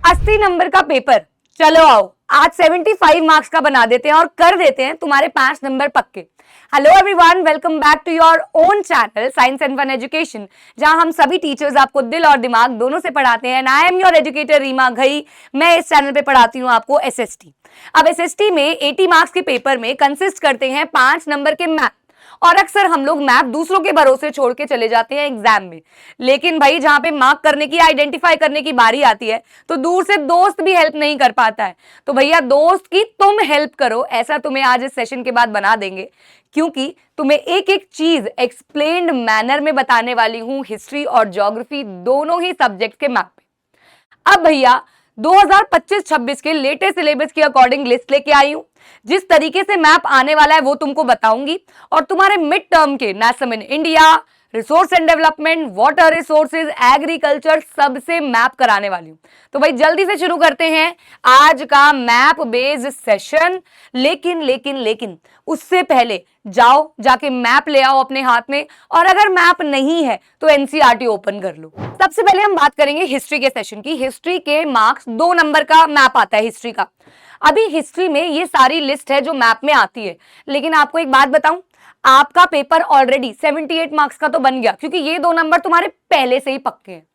80 number का paper, चलो आओ आज 75 मार्क्स का बना देते हैं और कर देते हैं तुम्हारे 5 नंबर पक्के। Hello everyone, welcome back to your own channel science and fun education, जहां हम सभी टीचर्स आपको दिल और दिमाग दोनों से पढ़ाते हैं। I am your educator Reema Ghai. मैं इस चैनल पे पढ़ाती हूँ आपको एसएसटी। अब एसएसटी में 80 मार्क्स के पेपर में कंसिस्ट करते हैं 5 नंबर के मैथ, और अक्सर हम लोग मैप दूसरों के भरोसे छोड़ के चले जाते हैं एग्जाम में। लेकिन भाई जहां पे मार्क करने की, आइडेंटिफाई करने की बारी आती है तो दूर से दोस्त भी हेल्प नहीं कर पाता है। तो भैया दोस्त की तुम हेल्प करो, ऐसा तुम्हें आज इस सेशन के बाद बना देंगे, क्योंकि तुम्हें एक एक चीज एक्सप्लेन्ड मैनर में बताने वाली हूं, हिस्ट्री और ज्योग्राफी दोनों ही सब्जेक्ट के मैप पे। अब भैया 2025-26 के लेटेस्ट सिलेबस के अकॉर्डिंग लिस्ट लेके आई हूं। जिस तरीके से मैप आने वाला है वो तुमको बताऊंगी, और तुम्हारे मिड टर्म के national in India, resource and development, water resources, agriculture, सबसे मैप कराने वाली हूं। तो भाई जल्दी से शुरू करते हैं आज का मैप बेस्ड सेशन। लेकिन उससे पहले जाओ जाके मैप ले आओ अपने हाथ में, और अगर मैप नहीं है तो एनसीईआरटी ओपन कर लो। सबसे पहले हम बात करेंगे हिस्ट्री के सेशन की। हिस्ट्री के मार्क्स 2 नंबर का मैप आता है हिस्ट्री का। अभी हिस्ट्री में ये सारी लिस्ट है जो मैप में आती है, लेकिन आपको एक बात बताऊं, आपका पेपर ऑलरेडी 78 मार्क्स का तो बन गया, क्योंकि ये 2 नंबर तुम्हारे पहले से ही पक्के हैं।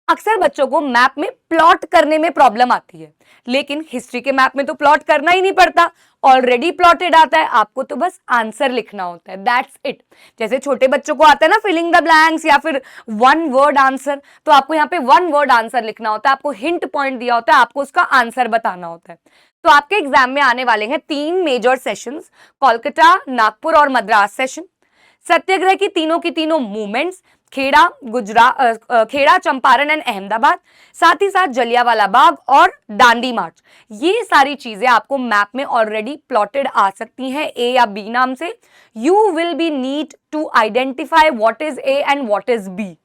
अक्सर बच्चों को मैप में प्लॉट करने में प्रॉब्लम आती है, लेकिन हिस्ट्री के मैप में तो प्लॉट करना ही नहीं पड़ता, ऑलरेडी प्लॉटेड आता है, आपको तो बस आंसर लिखना होता है, दैट्स इट। जैसे छोटे बच्चों को आता है ना फिलिंग द ब्लैंक्स या फिर वन वर्ड आंसर, तो आपको यहाँ पे वन वर्ड आंसर लिखना होता है, आपको हिंट पॉइंट दिया होता है, आपको उसका आंसर बताना होता है। तो आपके एग्जाम में आने वाले हैं 3 मेजर सेशंस, कोलकाता, नागपुर और मद्रास सेशन। सत्याग्रह की तीनों मूवमेंट्स, खेड़ा, चंपारण एंड अहमदाबाद, साथ ही साथ जलियांवाला बाग और दांडी मार्च। ये सारी चीजें आपको मैप में ऑलरेडी प्लॉटेड आ सकती हैं ए या बी नाम से। You will be need to identify what is A and what is B,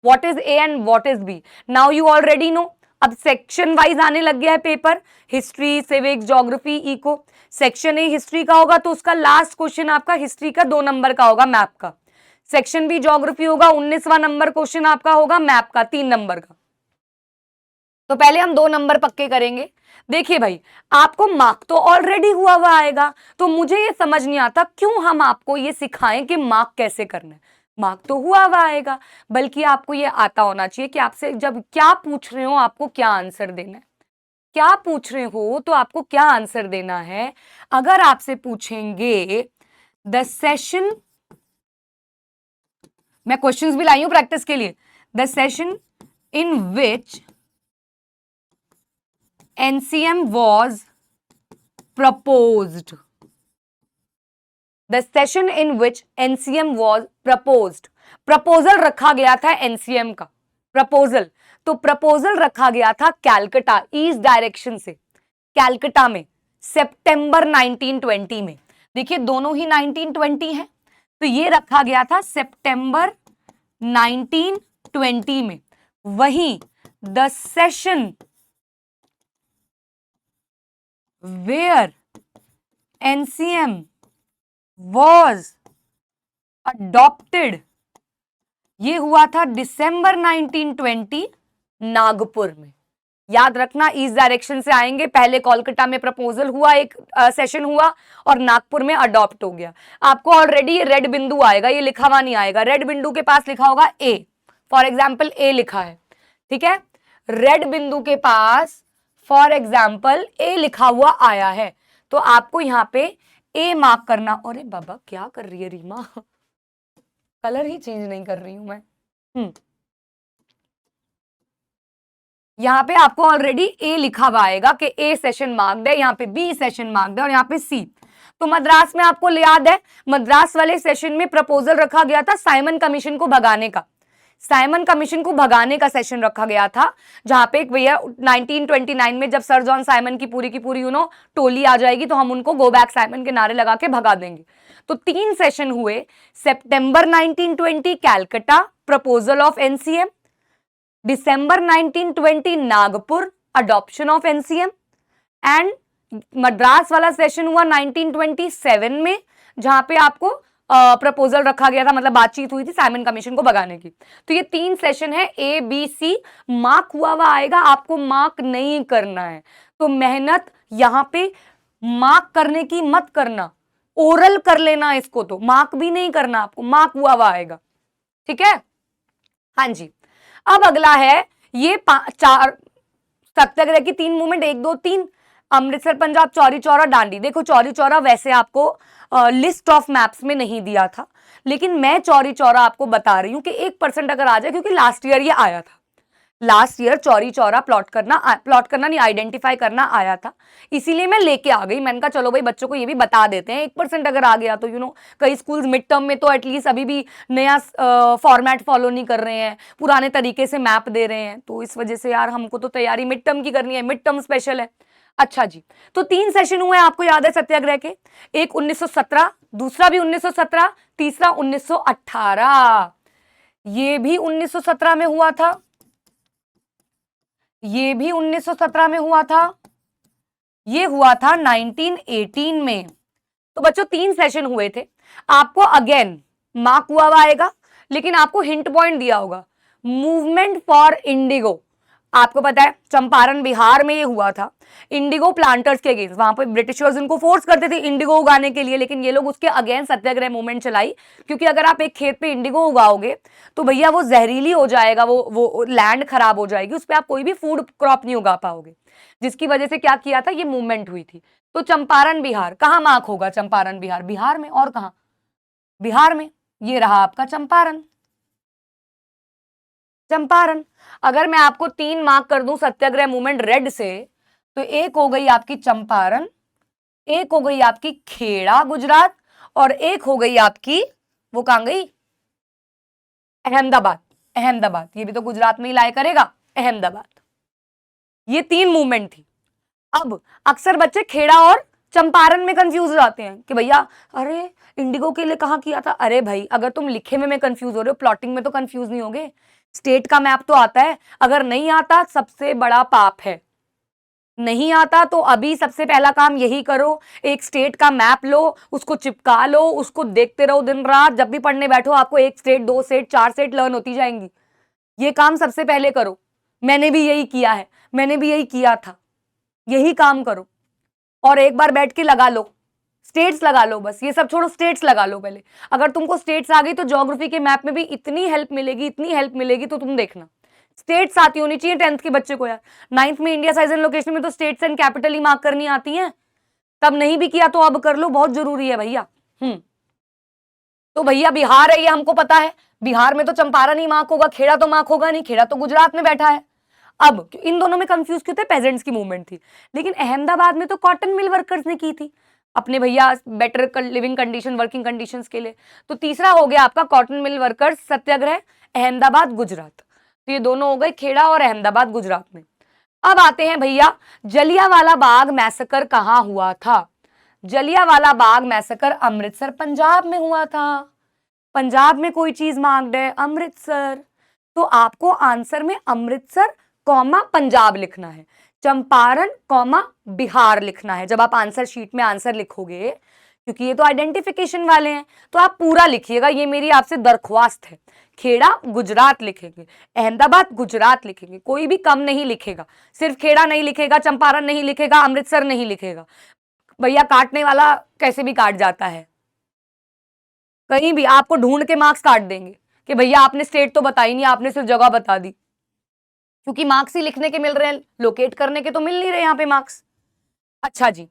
what is A and what is B. Now you already know. अब सेक्शन वाइज आने लग गया है paper, history, civics, geography, eco. Section A history का होगा तो उसका last question आपका हिस्ट्री का 2 नंबर का होगा मैप का। सेक्शन बी ज्योग्राफी होगा, 19वां नंबर क्वेश्चन आपका होगा मैप का 3 नंबर का। तो पहले हम 2 नंबर पक्के करेंगे। देखिए भाई, आपको मार्क तो ऑलरेडी हुआ आएगा, तो मुझे ये समझ नहीं आता क्यों हम आपको ये सिखाएं कि मार्क कैसे करना है। मार्क तो हुआ आएगा, बल्कि आपको ये आता होना चाहिए कि आपसे जब क्या पूछ रहे हो आपको क्या आंसर देना है। क्या पूछ रहे हो तो आपको क्या आंसर देना है। अगर आपसे पूछेंगे द सेशन, मैं क्वेश्चंस भी लाई हूं प्रैक्टिस के लिए, the session in which NCM was proposed, the session in which NCM was proposed. Proposal रखा गया था एनसीएम का, प्रपोजल, तो प्रपोजल रखा गया था कैलकटा, ईस्ट डायरेक्शन से, कैलकटा में, सितंबर 1920 में। देखिए दोनों ही 1920 है, तो ये रखा गया था सितंबर 1920 में। वहीं the session where NCM was adopted, ये हुआ था दिसंबर 1920 नागपुर में। याद रखना, ईस्ट डायरेक्शन से आएंगे, पहले कोलकाता में प्रपोजल हुआ, एक सेशन हुआ, और नागपुर में अडॉप्ट हो गया। आपको ऑलरेडी ये रेड बिंदु आएगा, ये लिखा हुआ नहीं आएगा, रेड बिंदु के पास लिखा होगा ए, फॉर एग्जाम्पल ए लिखा है, ठीक है, रेड बिंदु के पास फॉर एग्जाम्पल ए लिखा हुआ आया है, तो आपको यहाँ पे ए मार्क करना। अरे बाबा क्या कर रही है रीमा, कलर ही चेंज नहीं कर रही हूं मैं। यहां पे आपको ऑलरेडी ए लिखा हुआ आएगा कि ए सेशन मार्क्ड है, यहाँ पे बी सेशन मार्क्ड है, और यहाँ पे सी। तो मद्रास में आपको याद है, मद्रास वाले सेशन में प्रपोजल रखा गया था साइमन कमीशन को भगाने का, साइमन कमीशन को भगाने का सेशन रखा गया था, जहां पे भैया 1929 में जब सर जॉन साइमन की पूरी टोली आ जाएगी तो हम उनको गो बैक साइमन के नारे लगा के भगा देंगे। तो 3 सेशन हुए, सितंबर 1920 Calcutta, proposal of NCM, December 1920 Nagpur, adoption of NCM, and Madras वाला सेशन हुआ 1927 में, जहां पे आपको प्रपोजल रखा गया था, मतलब बातचीत हुई थी साइमन कमीशन को भगाने की। तो ये 3 सेशन है, ABC, मार्क हुआ आएगा, आपको मार्क नहीं करना है। तो मेहनत यहाँ पे मार्क करने की मत करना, ओरल कर लेना इसको, तो मार्क भी नहीं करना आपको, मार्क हुआ आएगा, ठीक है। हाँ जी, अब अगला है ये 4 सत्याग्रह की 3 मूवमेंट, 1 2 3, अमृतसर पंजाब, चौरी चौरा, दांडी। देखो चौरी चौरा वैसे आपको लिस्ट ऑफ मैप्स में नहीं दिया था, लेकिन मैं चौरी चौरा आपको बता रही हूं कि 1% अगर आ जाए, क्योंकि लास्ट ईयर ये आया था। Last year Chauri Chaura plot करना नहीं, आइडेंटिफाई करना आया था, इसीलिए मैं लेके आ गई। मैंने कहा चलो भाई बच्चों को ये भी बता देते हैं, 1% अगर आ गया तो कई स्कूल्स मिड टर्म में तो एटलीस्ट अभी भी नया फॉर्मेट फॉलो नहीं कर रहे हैं, पुराने तरीके से मैप दे रहे हैं, तो इस वजह से यार हमको तो तैयारी मिड टर्म की करनी है, मिड टर्म स्पेशल है। अच्छा जी, तो 3 सेशन हुए आपको याद है सत्याग्रह के, एक 1917, दूसरा भी 1917, तीसरा 1918। ये भी 1917 में हुआ था, ये भी 1917 में हुआ था, ये हुआ था 1918 में। तो बच्चों 3 सेशन हुए थे। आपको अगेन मार्क हुआ आएगा, लेकिन आपको हिंट पॉइंट दिया होगा, मूवमेंट फॉर इंडिगो। आपको पता है चंपारण बिहार में ये हुआ था, इंडिगो प्लांटर्स के अगेंस्ट। वहां पे ब्रिटिशर्स इनको फोर्स करते थे इंडिगो उगाने के लिए, लेकिन ये लोग उसके अगेंस्ट सत्याग्रह मूवमेंट चलाई, क्योंकि अगर आप एक खेत पे इंडिगो उगाओगे तो भैया वो जहरीली हो जाएगा, वो लैंड खराब हो जाएगी, उस पर आप कोई भी फूड क्रॉप नहीं उगा पाओगे, जिसकी वजह से क्या किया था, ये मूवमेंट हुई थी। तो चंपारण बिहार कहाँ मार्क होगा, चंपारण बिहार, बिहार में, और कहाँ, बिहार में। ये रहा आपका चंपारण, चंपारण। अगर मैं आपको 3 मार्क कर दूं सत्याग्रह मूवमेंट रेड से, तो एक हो गई आपकी चंपारण, एक हो गई आपकी खेड़ा गुजरात, और एक हो गई आपकी, वो कहां गई, अहमदाबाद। अहमदाबाद ये भी तो गुजरात में ही लाया करेगा, अहमदाबाद। ये 3 मूवमेंट थी। अब अक्सर बच्चे खेड़ा और चंपारण में कंफ्यूज हो जाते हैं कि भैया अरे इंडिगो के लिए कहाँ किया था। अरे भाई अगर तुम लिखे में कंफ्यूज हो रहे हो, प्लॉटिंग में तो कंफ्यूज नहीं होगे। स्टेट का मैप तो आता है, अगर नहीं आता सबसे बड़ा पाप है। नहीं आता तो अभी सबसे पहला काम यही करो, एक स्टेट का मैप लो, उसको चिपका लो, उसको देखते रहो दिन रात। जब भी पढ़ने बैठो आपको 1 स्टेट 2 स्टेट 4 स्टेट लर्न होती जाएंगी। ये काम सबसे पहले करो। मैंने भी यही किया है, मैंने भी यही किया था, यही काम करो। और एक बार बैठ के लगा लो, स्टेट्स लगा लो, बस ये सब छोड़ो, स्टेट्स लगा लो पहले। अगर तुमको स्टेट्स आ गई तो ज्योग्राफी के मैप में भी इतनी हेल्प मिलेगी, इतनी हेल्प मिलेगी, तो तुम देखना। स्टेट्स आती होनी चाहिए 10th के बच्चे को यार। 9th में इंडिया साइज एंड लोकेशन में तो states and capital he mark करनी आती है, तब नहीं भी किया तो अब कर लो, बहुत जरूरी है भैया। तो भैया बिहार है ये हमको पता है, बिहार में तो चंपारण ही मार्क होगा, खेड़ा तो मार्क होगा नहीं, खेड़ा तो गुजरात में बैठा है। अब इन दोनों में कंफ्यूज क्यों थे, पेजेंट्स की मूवमेंट थी, लेकिन अहमदाबाद में तो कॉटन मिल वर्कर्स ने की थी अपने भैया better living condition, working conditions के लिए। तो तीसरा हो गया आपका कॉटन मिल वर्कर्स सत्याग्रह, अहमदाबाद गुजरात। तो ये दोनों हो गए खेड़ा और अहमदाबाद गुजरात में। अब आते हैं भैया जलियांवाला बाग मैसेकर कहां हुआ था। जलियांवाला बाग मैसेकर अमृतसर पंजाब में हुआ था। पंजाब में कोई चीज मांग है, अमृतसर, तो आपको आंसर में अमृतसर कॉमा पंजाब लिखना है, चंपारण कॉमा बिहार लिखना है जब आप आंसर शीट में आंसर लिखोगे, क्योंकि ये तो आइडेंटिफिकेशन वाले हैं। तो आप पूरा लिखिएगा, ये मेरी आपसे दरख्वास्त है। खेड़ा गुजरात लिखेंगे, अहमदाबाद गुजरात लिखेंगे, कोई भी कम नहीं लिखेगा। सिर्फ खेड़ा नहीं लिखेगा, चंपारण नहीं लिखेगा, अमृतसर नहीं लिखेगा। भैया काटने वाला कैसे भी काट जाता है, कहीं भी आपको ढूंढ के मार्क्स काट देंगे कि भैया आपने स्टेट तो बताई नहीं, आपने सिर्फ जगह बता दी, क्योंकि मार्क्स ही लिखने के मिल रहे हैं, लोकेट करने के तो मिल नहीं रहे यहाँ पे मार्क्स। अच्छा जी,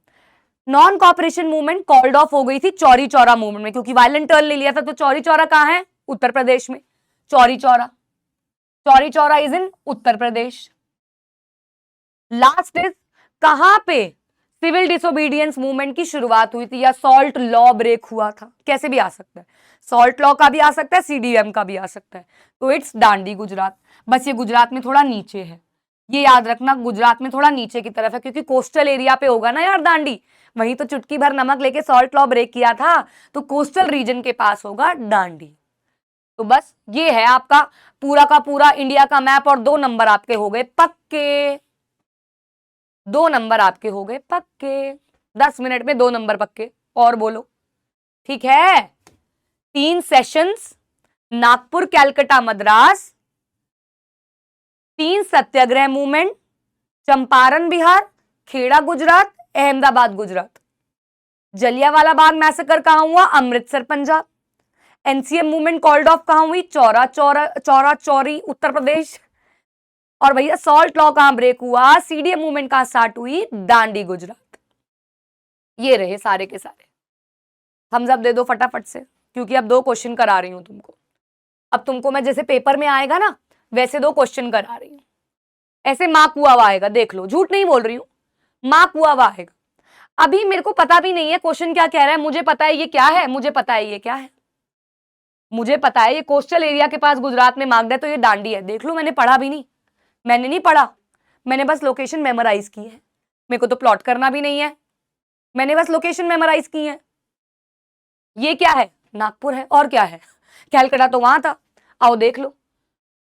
non cooperation movement called off हो गई थी चौरी चौरा मूवमेंट में, क्योंकि वायलेंट टर्न ले लिया था। तो चौरी चौरा कहाँ है, उत्तर प्रदेश में। Chauri Chaura, Chauri Chaura is in Uttar Pradesh. Last is कहां पे सिविल डिसोबीडियंस मूवमेंट की शुरुआत हुई थी या सॉल्ट लॉ ब्रेक हुआ था, कैसे भी आ सकता है, सॉल्ट लॉ का भी आ सकता है, सीडीएम का भी आ सकता है। तो इट्स दांडी गुजरात। बस ये गुजरात में थोड़ा नीचे है, ये याद रखना, गुजरात में थोड़ा नीचे की तरफ है, क्योंकि कोस्टल एरिया पे होगा ना यार दांडी, वहीं तो चुटकी भर नमक लेके सॉल्ट लॉ ब्रेक किया था, तो कोस्टल रीजन के पास होगा दांडी। तो बस ये है आपका पूरा का पूरा इंडिया का मैप, और 2 नंबर आपके हो गए पक्के, 2 नंबर आपके हो गए पक्के। 10 मिनट में 2 नंबर पक्के, और बोलो, ठीक है। 3 सेशंस, नागपुर, कैलकाटा, मद्रास, 3 सत्याग्रह मूवमेंट, चंपारण बिहार, खेड़ा गुजरात, अहमदाबाद गुजरात। जलियांवाला बाग मैसेकर कहां हुआ? Amritsar Punjab. NCM movement called of कहां हुई? चौरा चौरी उत्तर प्रदेश। और भैया सॉल्ट लॉ कहां ब्रेक हुआ? सीडीएम मूवमेंट कहां स्टार्ट हुई? दांडी गुजरात। ये रहे सारे के सारे। थम्स अप दे दो फटाफट से, क्योंकि अब 2 क्वेश्चन करा रही हूं तुमको। अब तुमको मैं जैसे पेपर में आएगा ना वैसे 2 क्वेश्चन करा रही हूं। ऐसे मार्क हुआ हुआ आएगा, देख लो, झूठ नहीं बोल रही हूं, मार्क हुआ हुआ आएगा। अभी मेरे को पता भी नहीं है क्वेश्चन क्या कह रहा है, मुझे पता है ये क्या है, मुझे पता है ये क्या है, मुझे पता है ये कोस्टल एरिया के पास गुजरात में मार्क्ड है तो ये दांडी है। देख लो, मैंने पढ़ा भी नहीं, मैंने नहीं पढ़ा, मैंने बस लोकेशन मेमोराइज की है। मेरे को तो प्लॉट करना भी नहीं है, मैंने बस लोकेशन मेमोराइज की है। ये क्या है? नागपुर है। और क्या है? कैलकाटा तो वहां था। आओ देख लो।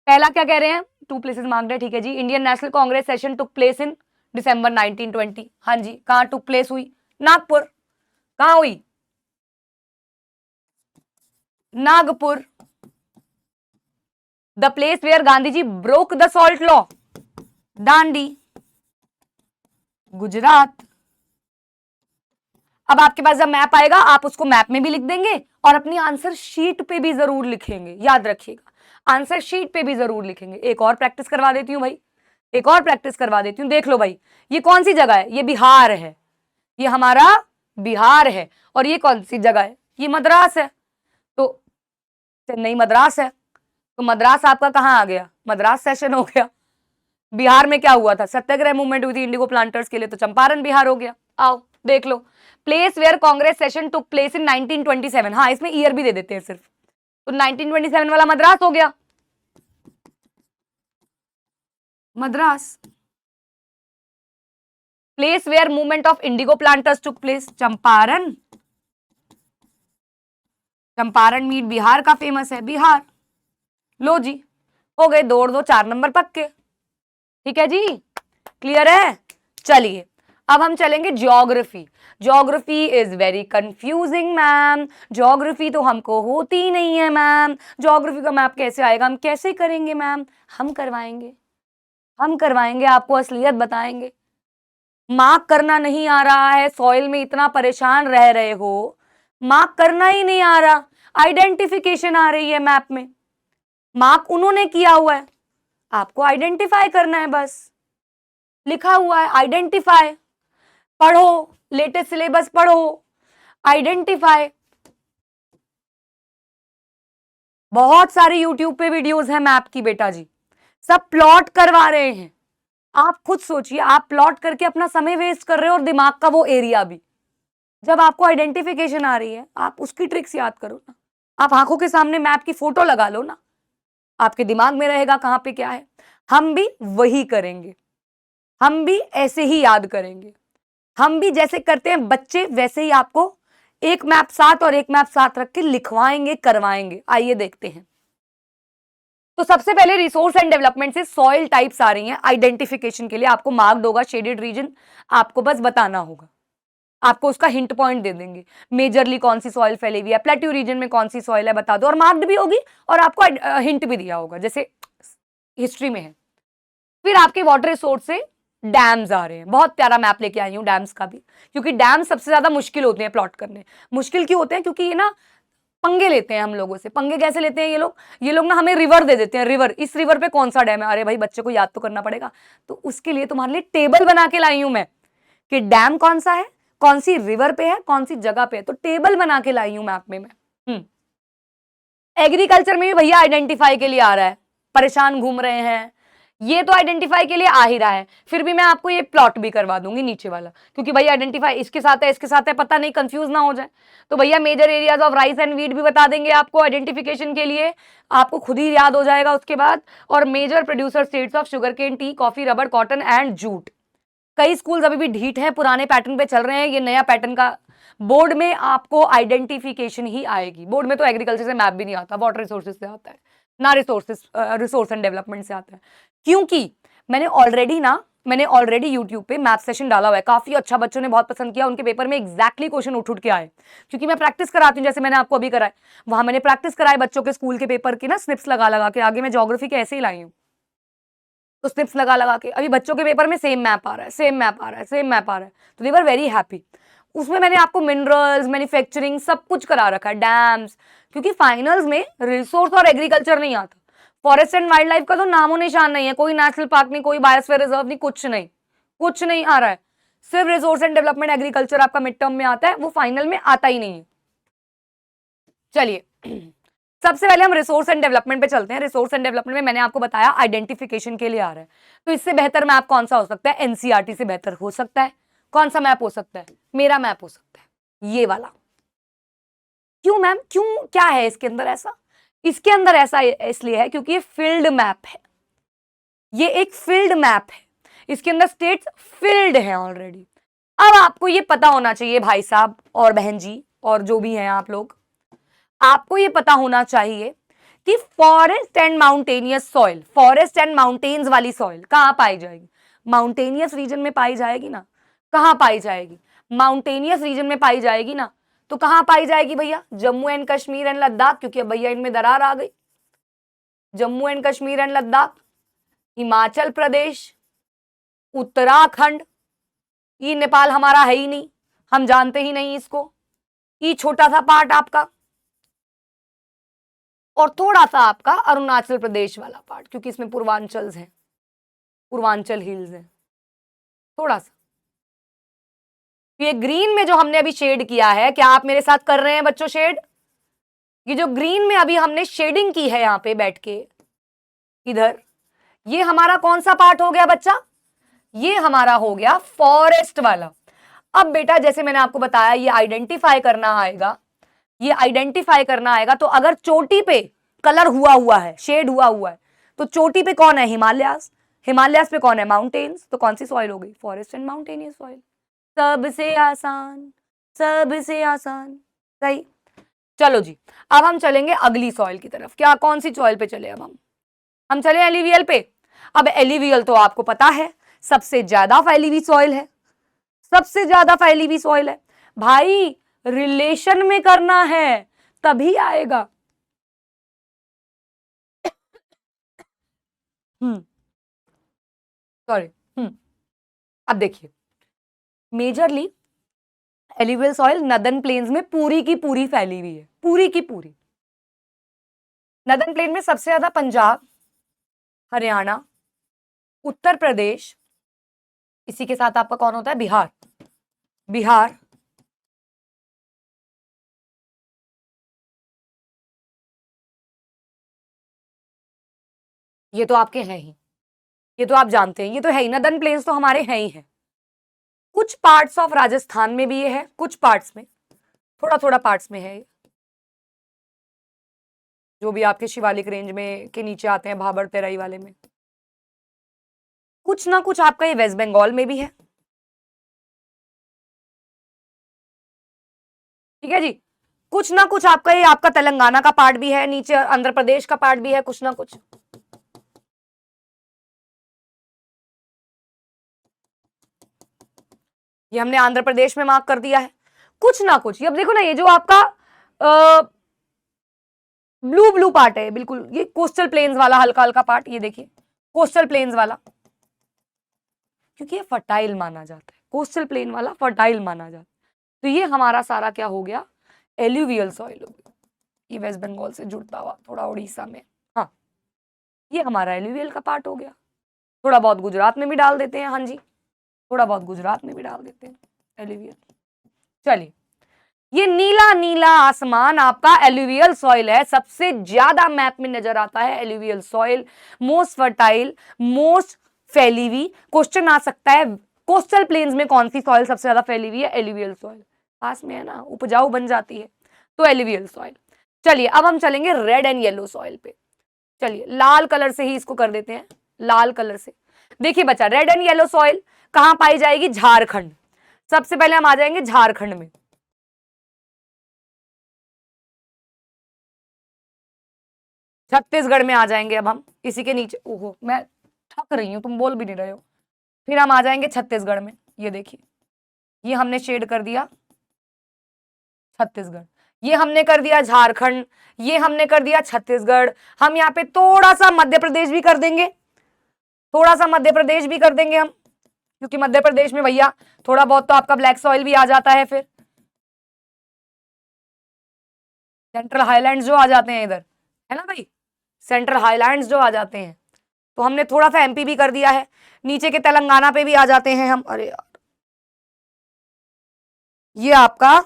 पहला क्या कह रहे हैं? 2 प्लेसेस मार्क्ड है, ठीक है जी। Indian National Congress session took place in December 1920। हाँ जी, कहां टुक प्लेस हुई? नागपुर। कहां हुई? Nagpur. The place where Gandhi ji broke the salt law? Dandi, Gujarat. अब आपके पास जब मैप आएगा आप उसको मैप में भी लिख देंगे और अपनी आंसर शीट पे भी जरूर लिखेंगे, याद रखिएगा, आंसर शीट पे भी जरूर लिखेंगे। एक और प्रैक्टिस करवा देती हूँ भाई, एक और प्रैक्टिस करवा देती हूँ। देख लो भाई, ये कौन सी जगह है? ये बिहार है, ये हमारा बिहार है। और ये कौन सी जगह है? ये मद्रास है। तो चेन्नई मद्रास है, तो मद्रास आपका कहाँ आ गया? मद्रास सेशन हो गया। बिहार में क्या हुआ था? सत्याग्रह मूवमेंट हुई थी इंडिगो प्लांटर्स के लिए, तो चंपारण बिहार हो गया। आओ देख लो, place where Congress session took place in 1927। हाँ, इसमें ईयर भी दे देते हैं सिर्फ, तो 1927 वाला मद्रास हो गया, Madras. Place where movement of indigo planters took place, Champaran. Champaran meat Bihar का फेमस है, बिहार। लो जी, हो गए 2 और 2 4 नंबर पक्के। ठीक है जी, क्लियर है? चलिए अब हम चलेंगे geography. Geography is very confusing ma'am, geography तो हमको होती ही नहीं है मैम, ज्योग्राफी का मैप कैसे आएगा, हम कैसे करेंगे मैम? हम करवाएंगे, हम करवाएंगे, आपको असलियत बताएंगे। मार्क करना नहीं आ रहा है, सॉइल में इतना परेशान रह रहे हो, मार्क करना ही नहीं आ रहा, आइडेंटिफिकेशन आ रही है मैप में, मार्क उन्होंने किया हुआ है, आपको आइडेंटिफाई करना है, बस लिखा हुआ है आइडेंटिफाई। पढ़ो, लेटेस्ट सिलेबस पढ़ो, आइडेंटिफाई। बहुत सारे यूट्यूब पे वीडियोस हैं मैप की बेटा जी, सब प्लॉट करवा रहे हैं। आप खुद सोचिए, आप प्लॉट करके अपना समय वेस्ट कर रहे हो और दिमाग का वो एरिया भी। जब आपको आइडेंटिफिकेशन आ रही है, आप उसकी ट्रिक्स याद करो ना, आप आंखों के सामने मैप की फोटो लगा लो ना, आपके दिमाग में रहेगा कहां पे क्या है। हम भी वही करेंगे, हम भी ऐसे ही याद करेंगे, हम भी जैसे करते हैं बच्चे वैसे ही आपको एक मैप साथ और एक मैप साथ रख के लिखवाएंगे, करवाएंगे। आइए देखते हैं। तो सबसे पहले रिसोर्स एंड डेवलपमेंट से सॉइल टाइप्स आ रही हैं आइडेंटिफिकेशन के लिए, आपको मार्क्ड होगा शेडेड रीजन, आपको बस बताना होगा, आपको उसका हिंट पॉइंट दे देंगे, मेजरली कौन सी सॉइल फैली हुई है, प्लेट्यू रीजन में कौन सी सॉइल है बता दो, और मार्क्ड भी होगी और आपको हिंट भी दिया होगा जैसे हिस्ट्री में है। फिर आपके वाटर रिसोर्स से डैम्स आ रहे हैं, बहुत प्यारा मैप लेके आई हूँ डैम्स का भी, क्योंकि डैम सबसे ज्यादा मुश्किल होते हैं प्लॉट करने। मुश्किल क्यों होते हैं? क्योंकि ये ना पंगे लेते हैं हम लोगों से। पंगे कैसे लेते हैं ये लोग ना हमें रिवर दे देते हैं, रिवर, इस रिवर पे कौन सा डैम है, अरे भाई बच्चे को याद तो करना पड़ेगा, तो उसके लिए तुम्हारे लिए टेबल बना के लाई हूं मैं कि डैम कौन सा है, कौन सी रिवर पे है, कौन सी जगह पे है, तो टेबल बना के लाई हूं मैप में मैं। एग्रीकल्चर में भी भैया आइडेंटिफाई के लिए आ रहा है, परेशान घूम रहे हैं, ये तो आइडेंटिफाई के लिए आ ही रहा है, फिर भी मैं आपको ये प्लॉट भी करवा दूंगी नीचे वाला, क्योंकि भैया आइडेंटिफाई इसके साथ है, इसके साथ है, पता नहीं कंफ्यूज ना हो जाए। तो भैया major areas of rice and wheat भी बता देंगे आपको आइडेंटिफिकेशन के लिए, आपको खुद ही याद हो जाएगा उसके बाद। और major producer states of sugar cane, tea, coffee, rubber, cotton and jute. कई स्कूल्स अभी भी ढीठ हैं, पुराने पैटर्न पे चल रहे हैं, ये नया पैटर्न का बोर्ड में आपको आइडेंटिफिकेशन ही आएगी। बोर्ड में तो एग्रीकल्चर से मैप भी नहीं आता, वाटर रिसोर्सेज से आता है ना, रिसोर्स एंड डेवलपमेंट से आता है, क्योंकि मैंने ऑलरेडी ना मैंने ऑलरेडी यूट्यूब पे मैथ सेशन डाला हुआ है, काफी अच्छा, बच्चों ने बहुत पसंद किया, उनके पेपर में एग्जैक्टली क्वेश्चन उठ के आए, क्योंकि मैं प्रैक्टिस कराती हूँ, जैसे मैंने आपको अभी कराया, वहां मैंने प्रैक्टिस कराए बच्चों के स्कूल के पेपर की ना, स्निप्स लगा लगा के, आगे मैं ज्योग्राफी के ऐसे ही लाई हूँ, तो स्निप्स लगा लगा के अभी बच्चों के पेपर में सेम मैप आ रहा है, सेम मैप आ रहा है, सेम मैप आ रहा है, तो दे वर वेरी हैप्पी। उसमें मैंने आपको मिनरल्स, मैन्युफैक्चरिंग सब कुछ करा रखा है, डैम्स, क्योंकि फाइनल्स में रिसोर्स और एग्रीकल्चर नहीं आता, फॉरेस्ट एंड वाइल्ड लाइफ का तो नामो निशान नहीं है, कोई नेशनल पार्क नहीं, कोई बायोस्फीयर रिजर्व नहीं, कुछ नहीं, कुछ नहीं आ रहा है, सिर्फ रिसोर्स एंड डेवलपमेंट एग्रीकल्चर आपका मिड टर्म में आता है, वो फाइनल में आता ही नहीं है। चलिए सबसे पहले हम रिसोर्स एंड डेवलपमेंट पे चलते हैं। रिसोर्स एंड डेवलपमेंट में मैंने आपको बताया आइडेंटिफिकेशन के लिए आ रहा है, तो इससे बेहतर मैप कौन सा हो सकता है? एनसीईआरटी से बेहतर हो सकता है। कौन सा मैप हो सकता है? मेरा मैप हो सकता है, ये वाला। क्यों मैम, क्यों, क्या है इसके अंदर ऐसा? इसके अंदर ऐसा इसलिए है क्योंकि ये फील्ड मैप है, ये एक फील्ड मैप है, इसके अंदर स्टेट्स फील्ड है ऑलरेडी। अब आपको ये पता होना चाहिए भाई साहब और बहन जी और जो भी हैं आप लोग, आपको ये पता होना चाहिए कि forest and mountainous soil, forest and mountains वाली सॉइल कहां पाई जाएगी? माउंटेनियस रीजन में पाई जाएगी ना। कहां पाई जाएगी? माउंटेनियस रीजन में पाई जाएगी ना। तो कहां पाई जाएगी भैया? जम्मू एंड कश्मीर एंड लद्दाख, क्योंकि अब भैया इनमें दरार आ गई। जम्मू एंड कश्मीर एंड लद्दाख, हिमाचल प्रदेश, उत्तराखंड, ये नेपाल हमारा है ही नहीं, हम जानते ही नहीं इसको, ये छोटा सा पार्ट आपका, और थोड़ा सा आपका अरुणाचल प्रदेश वाला पार्ट, क्योंकि इसमें पूर्वांचल है, पूर्वांचल हिल्स है थोड़ा सा। ये ग्रीन में जो हमने अभी शेड किया है, क्या आप मेरे साथ कर रहे हैं बच्चों शेड? ये जो ग्रीन में अभी हमने शेडिंग की है यहां पे बैठ के इधर, ये हमारा कौन सा पार्ट हो गया बच्चा? ये हमारा हो गया फॉरेस्ट वाला। अब बेटा जैसे मैंने आपको बताया, ये आइडेंटिफाई करना आएगा, ये आइडेंटिफाई करना आएगा, तो अगर चोटी पे कलर हुआ हुआ है, शेड हुआ हुआ है, तो चोटी पे कौन है? हिमालयास, हिमालयास पे कौन है? माउंटेन्स, तो कौन सी सॉइल हो गई? Forest and mountainous soil. सबसे आसान, सबसे आसान, सही। चलो जी, अब हम चलेंगे अगली सॉइल की तरफ। क्या, कौन सी सॉइल पे चले? अब हम चले एलिवियल पे। अब एलिवियल तो आपको पता है सबसे ज्यादा फैली हुई सॉइल है, सबसे ज्यादा फैली हुई सॉइल है भाई, रिलेशन में करना है तभी आएगा। सॉरी। अब देखिए, majorly alluvial soil northern plains में पूरी की पूरी फैली हुई है, पूरी की पूरी। नदर्न प्लेन में सबसे ज्यादा पंजाब, हरियाणा, उत्तर प्रदेश, इसी के साथ आपका कौन होता है? बिहार, बिहार, ये तो आपके हैं ही, ये तो आप जानते हैं, ये तो है ही, नदर्न प्लेन्स तो हमारे हैं ही हैं। कुछ पार्ट्स ऑफ राजस्थान में भी ये है, कुछ पार्ट्स में, थोड़ा थोड़ा पार्ट्स में है ये, जो भी आपके शिवालिक रेंज में के नीचे आते हैं, भाबर तेराई वाले में। कुछ ना कुछ आपका ये वेस्ट बंगाल में भी है, ठीक है जी। कुछ ना कुछ आपका ये, आपका तेलंगाना का पार्ट भी है, नीचे आंध्र प्रदेश का पार्ट भी है, कुछ ना कुछ। ये हमने आंध्र प्रदेश में मार्क कर दिया है, कुछ ना कुछ। ये अब देखो ना, ये जो आपका ब्लू ब्लू पार्ट है बिल्कुल, ये कोस्टल प्लेन्स वाला हल्का हल्का पार्ट, ये देखिए कोस्टल प्लेन्स वाला, क्योंकि ये फर्टाइल माना जाता है, कोस्टल प्लेन वाला फर्टाइल माना जाता है। तो ये हमारा सारा क्या हो गया? एल्यूवियल सॉइल हो गया। ये वेस्ट बंगाल से जुड़ता हुआ थोड़ा उड़ीसा में, हाँ, ये हमारा एल्यूवियल का पार्ट हो गया। थोड़ा बहुत गुजरात में भी डाल देते हैं, हाँ जी, थोड़ा बहुत गुजरात में भी डाल देते हैं एल्यूवियल। चलिए, ये नीला नीला आसमान आपका एल्यूवियल सॉइल है, सबसे ज्यादा मैप में नजर आता है alluvial soil, most fertile, most फैली हुई। क्वेश्चन आ सकता है कोस्टल प्लेन्स में कौन सी सॉइल सबसे ज्यादा फैली हुई है? एल्यूवियल सॉइल, पास में है ना, उपजाऊ बन जाती है, तो एल्यूवियल सॉइल। चलिए, अब हम चलेंगे रेड एंड येलो सॉइल पे। चलिए, लाल कलर से ही इसको कर देते हैं, लाल कलर से। देखिए बच्चा, रेड एंड येलो सॉइल कहां पाई जाएगी? झारखंड। सबसे पहले हम आ जाएंगे झारखंड में, छत्तीसगढ़ में आ जाएंगे अब हम, इसी के नीचे। ओहो, मैं थक रही हूं, तुम बोल भी नहीं रहे हो। फिर हम आ जाएंगे छत्तीसगढ़ में। ये देखिए, ये हमने शेड कर दिया छत्तीसगढ़, ये हमने कर दिया झारखंड, ये हमने कर दिया छत्तीसगढ़। हम यहाँ पे थोड़ा सा मध्य प्रदेश भी कर देंगे, थोड़ा सा मध्य प्रदेश भी कर देंगे हम, क्योंकि मध्य प्रदेश में भैया थोड़ा बहुत तो आपका ब्लैक सॉइल भी आ जाता है। फिर सेंट्रल हाईलैंड्स जो आ जाते हैं इधर, है ना भाई, सेंट्रल हाईलैंड्स जो आ जाते हैं, तो हमने थोड़ा सा एमपी भी कर दिया है। नीचे के तेलंगाना पे भी आ जाते हैं हम। अरे यार, ये आपका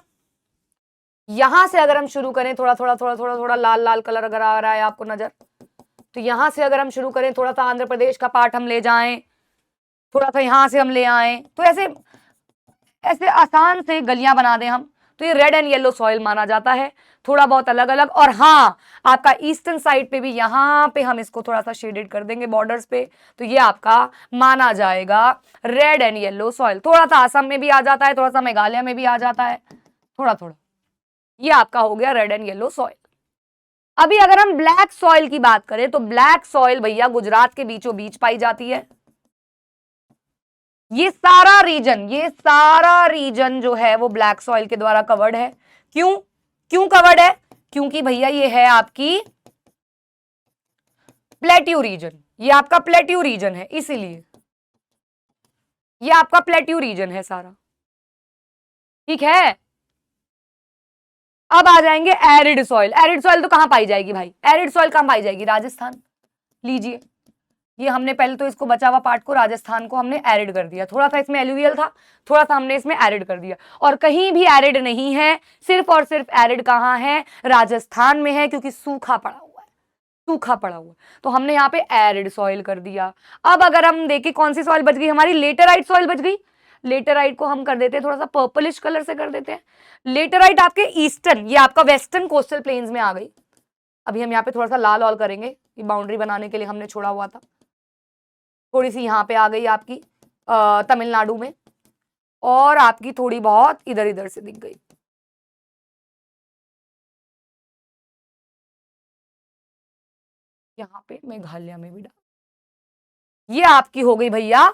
यहां से अगर हम शुरू करें, थोड़ा थोड़ा थोड़ा थोड़ा थोड़ा लाल लाल कलर अगर आ रहा है आपको नजर, तो यहां से अगर हम शुरू करें, थोड़ा सा आंध्र प्रदेश का पार्ट हम ले जाएं, थोड़ा सा यहां से हम ले आए, तो ऐसे ऐसे आसान से गलियां बना दें हम, तो ये रेड एंड येलो सॉइल माना जाता है, थोड़ा बहुत अलग अलग। और हाँ, आपका ईस्टर्न साइड पे भी यहाँ पे हम इसको थोड़ा सा शेडेड कर देंगे बॉर्डर्स पे, तो ये आपका माना जाएगा रेड एंड येलो सॉइल। थोड़ा सा असम में भी आ जाता है, थोड़ा सा मेघालय में भी आ जाता है, थोड़ा थोड़ा। ये आपका हो गया रेड एंड येलो सॉइल। अभी अगर हम ब्लैक सॉइल की बात करें, तो ब्लैक सॉइल भैया गुजरात के बीचों बीच पाई जाती है। ये सारा रीजन जो है वो ब्लैक सॉइल के द्वारा कवर्ड है। क्यों क्यों कवर्ड है? क्योंकि भैया ये है आपकी प्लेट्यू रीजन, ये आपका प्लेट्यू रीजन है, इसीलिए ये आपका प्लेट्यू रीजन है सारा, ठीक है। अब आ जाएंगे एरिड सॉइल। एरिड सॉइल तो कहां पाई जाएगी भाई? एरिड सॉइल कहां पाई जाएगी? राजस्थान। लीजिए, ये हमने पहले तो इसको बचा हुआ पार्ट को, राजस्थान को हमने एरिड कर दिया, थोड़ा सा इसमें एलुवियल था, थोड़ा सा हमने इसमें एरिड कर दिया। और कहीं भी एरिड नहीं है, सिर्फ और सिर्फ एरिड कहां है? राजस्थान में है, क्योंकि सूखा पड़ा हुआ है, सूखा पड़ा हुआ, तो हमने यहाँ पे एरिड सॉइल कर दिया। अब अगर हम देखें कौन सी सॉइल बच गई हमारी? लेटेराइट सॉइल बच गई। लेटेराइट को हम कर देते हैं थोड़ा सा पर्पलिश कलर से कर देते हैं। लेटेराइट आपके ईस्टर्न, ये आपका वेस्टर्न कोस्टल प्लेन्स में आ गई। अभी हम यहाँ पे थोड़ा सा लाल ऑल करेंगे, ये बाउंड्री बनाने के लिए हमने छोड़ा हुआ था। थोड़ी सी यहाँ पे आ गई आपकी तमिलनाडु में, और आपकी थोड़ी बहुत इधर इधर से दिख गई। यहाँ पे मेघालय में भी डाल, ये आपकी हो गई भैया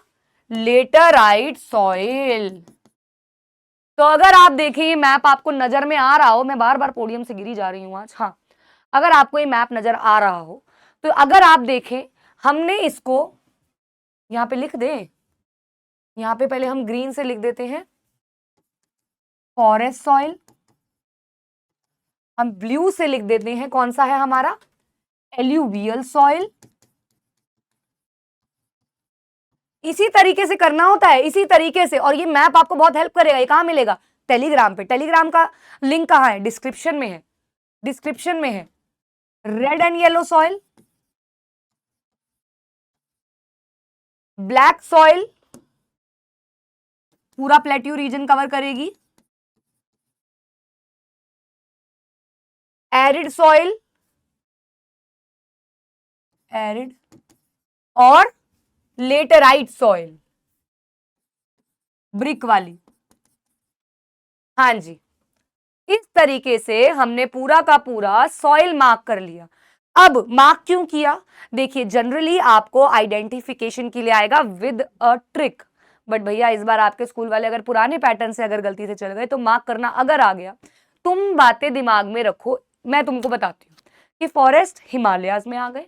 लेटराइट सॉइल। तो अगर आप देखें ये मैप आपको नजर में आ रहा हो, मैं बार बार पोडियम से गिरी जा रही हूं आज, हाँ, अगर आपको ये मैप नजर आ रहा हो, तो अगर आप देखें हमने इसको यहां पे लिख दें, यहां पे पहले हम ग्रीन से लिख देते हैं फॉरेस्ट सॉइल, हम ब्लू से लिख देते हैं कौन सा है हमारा? Alluvial soil. इसी तरीके से करना होता है, इसी तरीके से। और ये मैप आपको बहुत हेल्प करेगा। ये कहां मिलेगा? टेलीग्राम पे। टेलीग्राम का लिंक कहां है? डिस्क्रिप्शन में है, डिस्क्रिप्शन में है। Red and yellow soil, black soil पूरा प्लेट्यू रीजन कवर करेगी, एरिड सॉइल, एरिड, और लेटराइट सॉइल ब्रिक वाली। हाँ जी, इस तरीके से हमने पूरा का पूरा सॉइल मार्क कर लिया। अब मार्क क्यों किया? देखिए, जनरली आपको आइडेंटिफिकेशन के लिए आएगा विद अ ट्रिक, बट भैया इस बार आपके स्कूल वाले अगर पुराने पैटर्न से अगर गलती से चल गए, तो मार्क करना अगर आ गया, तुम बातें दिमाग में रखो। मैं तुमको बताती हूँ कि फॉरेस्ट हिमालयाज में आ गए,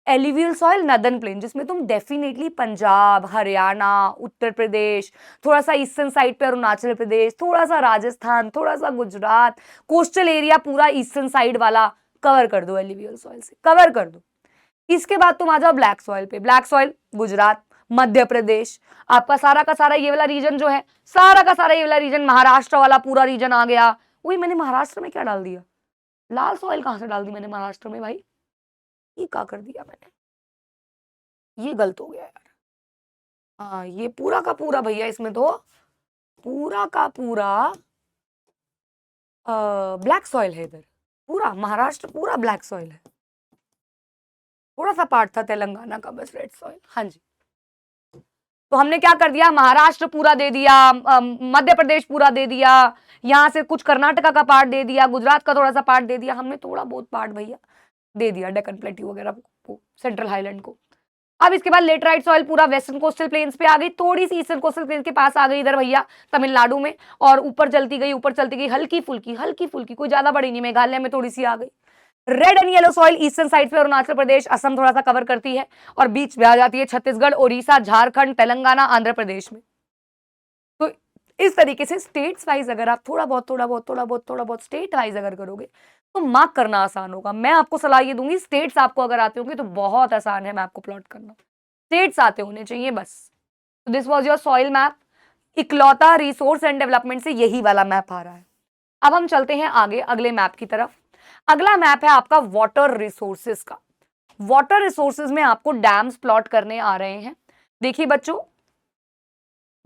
एलिवियल सॉइल नदर्न प्लेन, जिसमें तुम डेफिनेटली पंजाब, हरियाणा, उत्तर प्रदेश, थोड़ा सा ईस्टर्न साइड पे अरुणाचल प्रदेश, थोड़ा सा राजस्थान, थोड़ा सा गुजरात, कोस्टल एरिया पूरा ईस्टर्न साइड वाला कवर कर दो, एलिवियल सॉइल से कवर कर दो। इसके बाद तुम आ जाओ ब्लैक सॉइल पे। ब्लैक सॉइल गुजरात, मध्य प्रदेश, आपका सारा का सारा ये वाला रीजन जो है, सारा का सारा ये वाला रीजन, महाराष्ट्र वाला पूरा रीजन आ गया। वही मैंने महाराष्ट्र में क्या डाल दिया? लाल सॉइल कहां से डाल दी मैंने महाराष्ट्र में भाई? ये क्या कर दिया मैंने? ये गलत हो गया यार। हाँ, ये पूरा का पूरा भैया, इसमें तो पूरा का पूरा ब्लैक सॉइल है इधर, पूरा महाराष्ट्र पूरा ब्लैक सॉइल है। थोड़ा सा पार्ट था तेलंगाना का बस रेड सॉइल। हाँ जी, तो हमने क्या कर दिया? महाराष्ट्र पूरा दे दिया, मध्य प्रदेश पूरा दे दिया, यहाँ से कुछ कर्नाटका का पार्ट दे दिया, गुजरात का थोड़ा सा पार्ट दे दिया, हमने थोड़ा बहुत पार्ट भैया दे दिया डेक्कन प्लेट्यू वगैरह को, सेंट्रल हाईलैंड को। अब इसके बाद लेटराइट सॉइल पूरा वेस्टर्न कोस्टल प्लेन्स पे आ गई, थोड़ी सी ईस्टर्न कोस्टल प्लेन्स के पास आ गई इधर भैया तमिलनाडु में, और ऊपर चलती गई हल्की फुल्की, कोई ज्यादा बड़ी नहीं, मेघालय में थोड़ी सी आ गई। Red and yellow soil eastern side पे अरुणाचल प्रदेश असम थोड़ा सा कवर करती है, और बीच में आ जाती है छत्तीसगढ़, ओडिशा, झारखंड, तेलंगाना, आंध्र प्रदेश में। तो इस तरीके से स्टेट्स वाइज अगर आप थोड़ा बहुत स्टेट वाइज अगर करोगे तो मार्क करना आसान होगा। मैं आपको सलाह ये दूंगी, स्टेट्स आपको अगर आते होंगे तो बहुत आसान है मैप को प्लॉट करना, स्टेट्स आते होने चाहिए बस। तो this was your soil map, इकलौता रिसोर्स एंड डेवलपमेंट से यही वाला मैप आ रहा है। अब हम चलते हैं आगे अगले मैप की तरफ। अगला मैप है आपका वाटर रिसोर्सेज का। वाटर रिसोर्सेज में आपको डैम्स प्लॉट करने आ रहे हैं। देखिए बच्चों,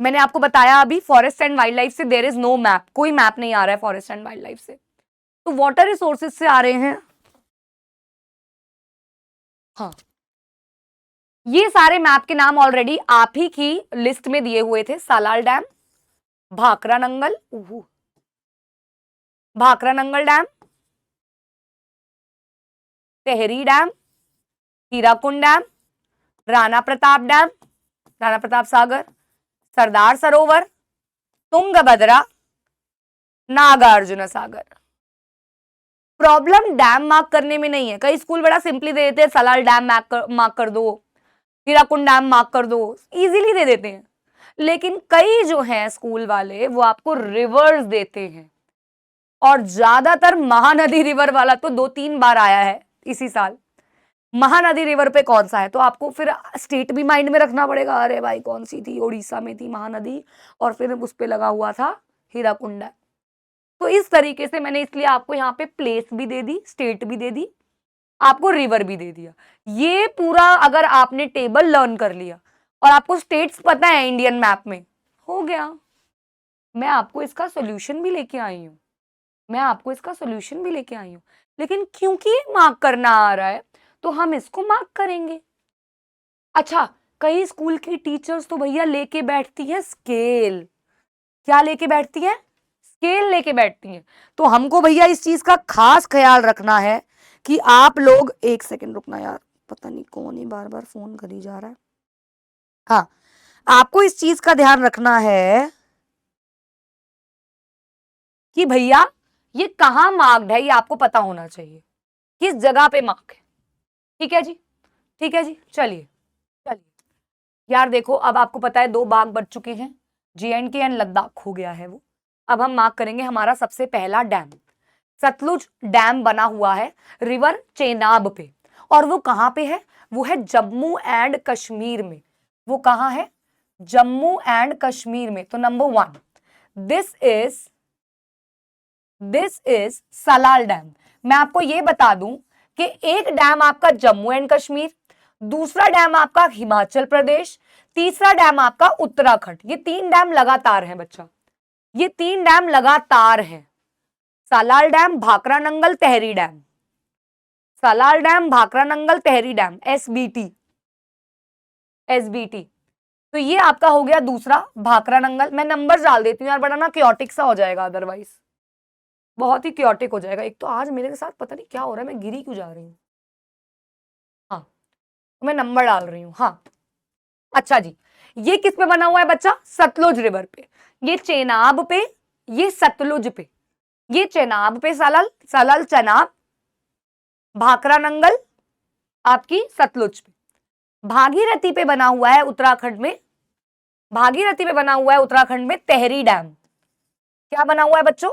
मैंने आपको बताया अभी फॉरेस्ट एंड वाइल्ड लाइफ से देयर इज नो मैप, कोई मैप नहीं आ रहा है फॉरेस्ट एंड वाइल्ड लाइफ से, तो वाटर रिसोर्सेज से आ रहे हैं। हाँ, ये सारे मैप के नाम ऑलरेडी आप ही की लिस्ट में दिए हुए थे। Salal dam, Bhakra Nangal dam, Tehri dam, Hirakud dam, Rana Pratap Sagar, Sardar Sarovar, Tungabhadra, Nagarjuna Sagar. Problem dam mark करने में नहीं है, कई स्कूल बड़ा सिंपली दे देते हैं, सलाल डैम मार्क कर दो, हीराकुंड डैम मार्क कर दो, इजीली दे देते हैं। लेकिन कई जो हैं स्कूल वाले वो आपको रिवर्स देते हैं, और ज्यादातर महानदी रिवर वाला तो 2-3 बार आया है इसी साल। महानदी रिवर पे कौन सा है, तो आपको फिर स्टेट भी माइंड में रखना पड़ेगा, अरे भाई कौन सी थी, उड़ीसा में थी महानदी, और फिर उस पे लगा हुआ था हीराकुंड। तो इस तरीके से मैंने इसलिए आपको यहाँ पे प्लेस भी दे दी, स्टेट भी दे दी, आपको रिवर भी दे दिया। ये पूरा अगर आपने टेबल लर्न कर लिया और आपको स्टेट्स पता है इंडियन मैप में, हो गया। मैं आपको इसका सोल्यूशन भी लेके आई हूँ, लेकिन क्योंकि मार्क करना आ रहा है तो हम इसको मार्क करेंगे। अच्छा, कई स्कूल की टीचर्स तो भैया लेके बैठती है स्केल। क्या लेके बैठती है? स्केल लेके बैठती हैं। तो हमको भैया इस चीज का खास ख्याल रखना है कि आप लोग, एक सेकंड रुकना यार, पता नहीं कौन ही बार बार फोन करी जा रहा है। हाँ, आपको इस चीज का ध्यान रखना है कि भैया ये कहां मार्क्ड है, ये आपको पता होना चाहिए, किस जगह पे मार्क है। ठीक है जी, चलिए यार देखो, अब आपको पता है 2 बाग बच चुके हैं, JNK एंड लद्दाख हो गया है वो। अब हम मार्क करेंगे हमारा सबसे पहला डैम। सतलुज डैम बना हुआ है रिवर चेनाब पे, और वो कहां पे है? वो है जम्मू एंड कश्मीर में। वो कहां है? जम्मू एंड कश्मीर में। तो number 1, this is Salal dam. मैं आपको ये बता दूं कि एक डैम आपका जम्मू एंड कश्मीर, दूसरा डैम आपका हिमाचल प्रदेश, तीसरा डैम आपका उत्तराखंड। ये 3 डैम लगातार हैं बच्चा, ये 3 डैम लगातार हैं। Salal dam, Bhakra Nangal, Tehri dam, Salal dam, Bhakra Nangal, Tehri dam, SBT। तो ये आपका हो गया दूसरा, भाखरा नंगल। मैं नंबर डाल देती हूँ यार, बड़ा ना क्योटिक सा हो जाएगा, अदरवाइज बहुत ही क्योटिक हो जाएगा। एक तो आज मेरे साथ पता नहीं क्या हो रहा है, मैं गिरी क्यों जा रही हूँ। हाँ, तो मैं नंबर डाल रही हूँ। हाँ, अच्छा जी, ये किस पे बना हुआ है बच्चा? सतलुज रिवर पे। ये चेनाब पे, ये सतलुज पे। ये चेनाब पे सालाल चेनाब, भाखरा नंगल आपकी सतलुज पे। भागीरथी पे बना हुआ है उत्तराखंड में, भागीरथी पे बना हुआ है उत्तराखंड में तेहरी डैम। क्या बना हुआ है बच्चों?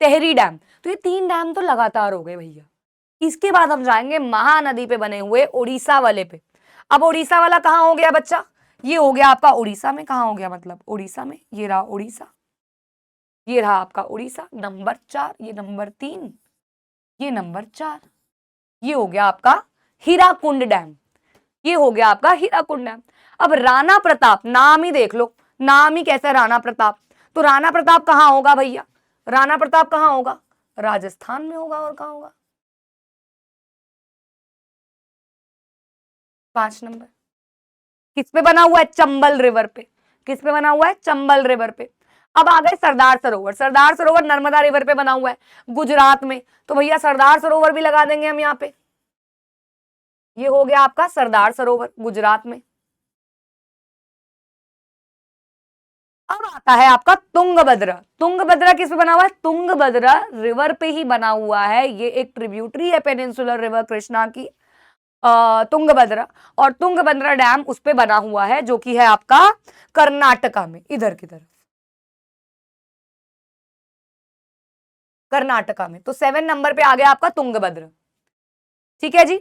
तेहरी डैम। तो ये 3 डैम तो लगातार हो गए भैया। इसके बाद हम जाएंगे महानदी पे बने हुए उड़ीसा वाले पे। अब उड़ीसा वाला कहां हो गया बच्चा? ये हो गया आपका उड़ीसा में। कहां हो गया मतलब? उड़ीसा में। ये रहा उड़ीसा, ये रहा आपका उड़ीसा, नंबर 4, ये नंबर 3, ये नंबर 4। ये हो गया आपका हीराकुंड डैम, ये हो गया आपका हीराकुंड डैम। अब राणा प्रताप, नाम ही देख लो, नाम ही कैसा है राणा प्रताप। तो राणा प्रताप कहां होगा भैया? राणा प्रताप कहां होगा? राजस्थान में होगा। और कहां होगा? 5 नंबर। किस पे बना हुआ है? चंबल रिवर पे। किस पे बना हुआ है? चंबल रिवर पे। अब आ गए सरदार सरोवर। सरदार सरोवर नर्मदा रिवर पे बना हुआ है गुजरात में, तो भैया सरदार सरोवर भी लगा देंगे हम यहाँ पे। ये हो गया आपका सरदार सरोवर गुजरात में। अब आता है आपका तुंगभद्रा। तुंगभद्रा किस पे बना हुआ है? तुंगभद्रा रिवर पे ही बना हुआ है। ये एक ट्रिब्यूटरी है पेनिनसुलर रिवर कृष्णा की, तुंगभद्रा। और तुंगभद्रा डैम उस पे बना हुआ है जो कि है आपका कर्नाटका में, इधर की तरफ, कर्नाटका में। तो 7 नंबर पे आ गया आपका तुंगभद्रा। ठीक है जी।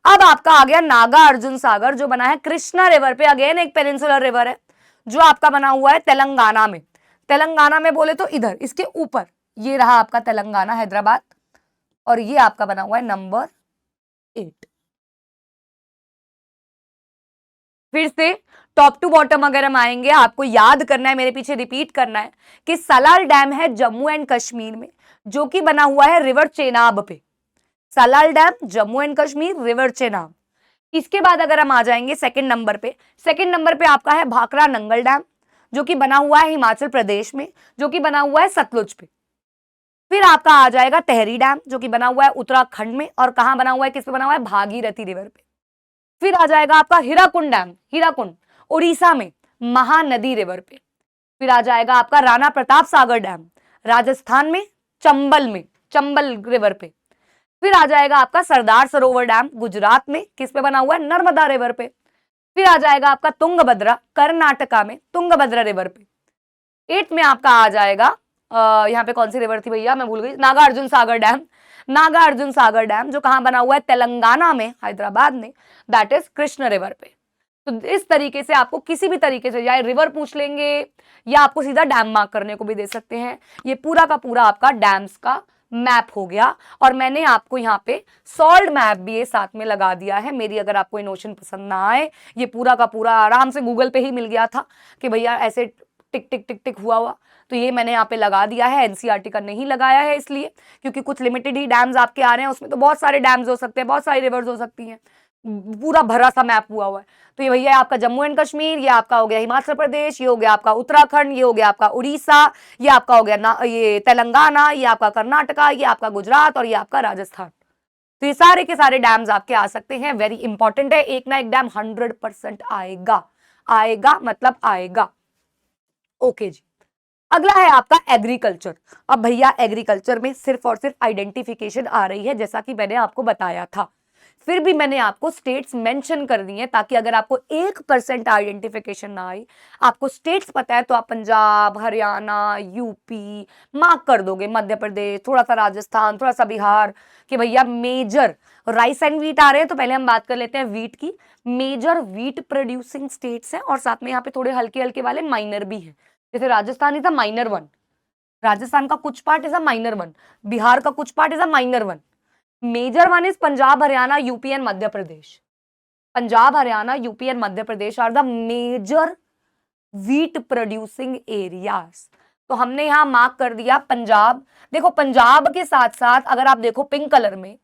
अब आपका आ गया नागा अर्जुन सागर, जो बना है कृष्णा रिवर पे, अगेन एक पेनिनसुलर रिवर है, जो आपका बना हुआ है तेलंगाना में। तेलंगाना में बोले तो इधर इसके ऊपर ये रहा आपका तेलंगाना, हैदराबाद, और ये आपका बना हुआ है नंबर 8। फिर से टॉप टू बॉटम अगर हम आएंगे, आपको याद करना है, मेरे पीछे रिपीट करना है कि सलाल डैम है जम्मू एंड कश्मीर में, जो कि बना हुआ है रिवर चेनाब पे। Salal dam Jammu and Kashmir, river Chenab. इसके बाद अगर हम आ जाएंगे सेकंड नंबर पे, सेकंड नंबर पे आपका है भाखड़ा नंगल डैम, जो कि बना हुआ है हिमाचल प्रदेश में, जो कि बना हुआ है सतलुज पे। फिर आपका आ जाएगा तहरी डैम, जो कि बना हुआ है उत्तराखंड में, और कहां बना हुआ है, किस पे बना हुआ है? भागीरथी रिवर पे। फिर आ जाएगा आपका हीराकुंड डैम, हीराकुंड उड़ीसा में, महानदी रिवर पे। फिर आ जाएगा आपका राणा प्रताप सागर डैम, राजस्थान में, चंबल में, चंबल रिवर पे। फिर आ जाएगा आपका सरदार सरोवर डैम, गुजरात में, किस पे बना हुआ है? नर्मदा रिवर पे। फिर आ जाएगा आपका तुंगभद्रा, कर्नाटका में, तुंगभद्रा रिवर पे। 8 में आपका आ जाएगा यहाँ पे कौन सी रिवर थी भैया, मैं भूल गई, नागा अर्जुन सागर डैम। नागा अर्जुन सागर डैम जो कहां बना हुआ है? तेलंगाना में, हैदराबाद में, दैट इज कृष्ण रिवर पे। तो इस तरीके से आपको किसी भी तरीके से, या रिवर पूछ लेंगे या आपको सीधा डैम मार्क करने को भी दे सकते हैं। ये पूरा का पूरा आपका डैम्स का मैप हो गया, और मैंने आपको यहाँ पे सॉल्ड मैप भी ये साथ में लगा दिया है। मेरी अगर आपको ये नोशन पसंद ना आए, ये पूरा का पूरा आराम से गूगल पे ही मिल गया था कि भैया ऐसे टिक टिक टिक टिक हुआ, तो ये मैंने यहाँ पे लगा दिया है। एनसीईआरटी का नहीं लगाया है इसलिए क्योंकि कुछ लिमिटेड ही डैम्स आपके आ रहे हैं, उसमें तो बहुत सारे डैम्स हो सकते हैं, बहुत सारी रिवर्स हो सकती हैं, पूरा भरा सा मैप हुआ हुआ है। तो ये भैया आपका जम्मू एंड कश्मीर, ये आपका हो गया हिमाचल प्रदेश, ये हो गया आपका उत्तराखंड, ये हो गया आपका उड़ीसा, ये आपका हो गया ये तेलंगाना, ये आपका कर्नाटका, ये आपका गुजरात, और ये आपका राजस्थान। तो ये सारे के सारे डैम्स आपके आ सकते हैं। वेरी इंपॉर्टेंट है, एक ना एक डैम 100% आएगा, आएगा मतलब आएगा। ओके जी। अगला है आपका एग्रीकल्चर। अब भैया एग्रीकल्चर में सिर्फ और सिर्फ आइडेंटिफिकेशन आ रही है, जैसा कि मैंने आपको बताया था। फिर भी मैंने आपको स्टेट्स मेंशन कर दी है, ताकि अगर आपको 1% आइडेंटिफिकेशन ना आए, आपको स्टेट्स पता है, तो आप पंजाब, हरियाणा, यूपी मार्क कर दोगे, मध्य प्रदेश, थोड़ा सा राजस्थान, थोड़ा सा बिहार, कि भैया मेजर राइस एंड व्हीट आ रहे हैं। तो पहले हम बात कर लेते हैं व्हीट की। मेजर व्हीट प्रोड्यूसिंग स्टेट्स हैं, और साथ में यहाँ पे थोड़े हल्के हल्के वाले माइनर भी हैं। जैसे Rajasthan is a minor one, Rajasthan का कुछ part is a minor one, Bihar का कुछ part is a minor one. Major one is Punjab, Haryana, UP and Madhya Pradesh. Punjab, Haryana, UP and Madhya Pradesh are the major wheat producing areas. तो हमने यहां मार्क कर दिया पंजाब। देखो पंजाब के साथ साथ अगर आप देखो पिंक कलर में,